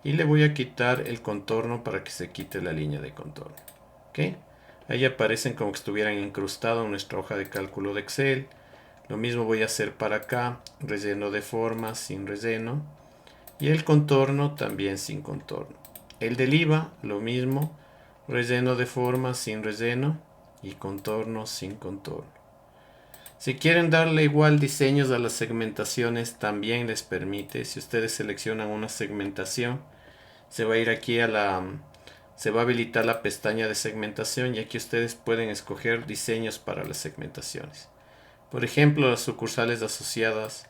y le voy a quitar el contorno para que se quite la línea de contorno. ¿Ok? Ahí aparecen como que estuvieran incrustados en nuestra hoja de cálculo de Excel. Lo mismo voy a hacer para acá, relleno de forma sin relleno y el contorno también sin contorno. El del IVA, lo mismo, relleno de forma sin relleno y contorno sin contorno. Si quieren darle igual diseños a las segmentaciones, también les permite. Si ustedes seleccionan una segmentación, se va a ir aquí se va a habilitar la pestaña de segmentación y aquí ustedes pueden escoger diseños para las segmentaciones. Por ejemplo, las sucursales asociadas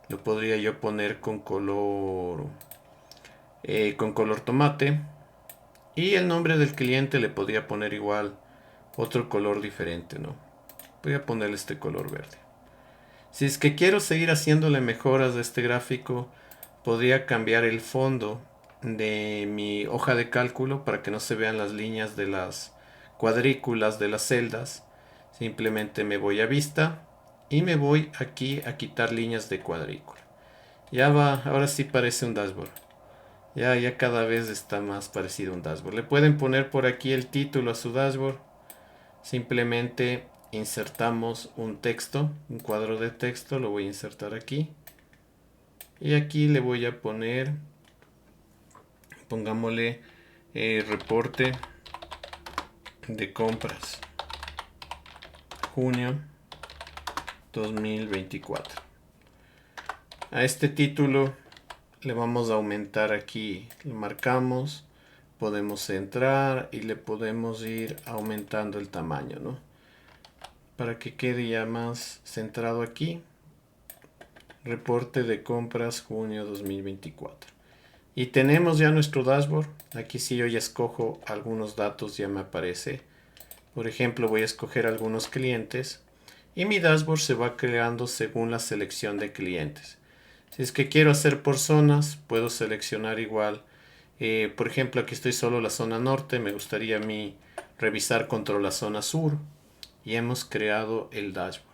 lo podría yo poner con color tomate y el nombre del cliente le podría poner igual otro color diferente, ¿no? Voy a ponerle este color verde. Si es que quiero seguir haciéndole mejoras de este gráfico, podría cambiar el fondo de mi hoja de cálculo para que no se vean las líneas de las cuadrículas de las celdas. Simplemente me voy a vista y me voy aquí a quitar líneas de cuadrícula. Ya va, ahora sí parece un dashboard. Ya cada vez está más parecido a un dashboard. Le pueden poner por aquí el título a su dashboard. Simplemente insertamos un texto, un cuadro de texto, lo voy a insertar aquí. Y aquí le voy a poner, pongámosle reporte de compras, junio 2024. A este título le vamos a aumentar aquí, lo marcamos, podemos entrar y le podemos ir aumentando el tamaño, ¿no? Para que quede ya más centrado aquí. Reporte de compras junio 2024. Y tenemos ya nuestro dashboard. Aquí si yo ya escojo algunos datos ya me aparece. Por ejemplo, voy a escoger algunos clientes y mi dashboard se va creando según la selección de clientes. Si es que quiero hacer por zonas, puedo seleccionar igual. Por ejemplo, aquí estoy solo la zona norte. Me gustaría a mí revisar contra la zona sur. Y hemos creado el dashboard.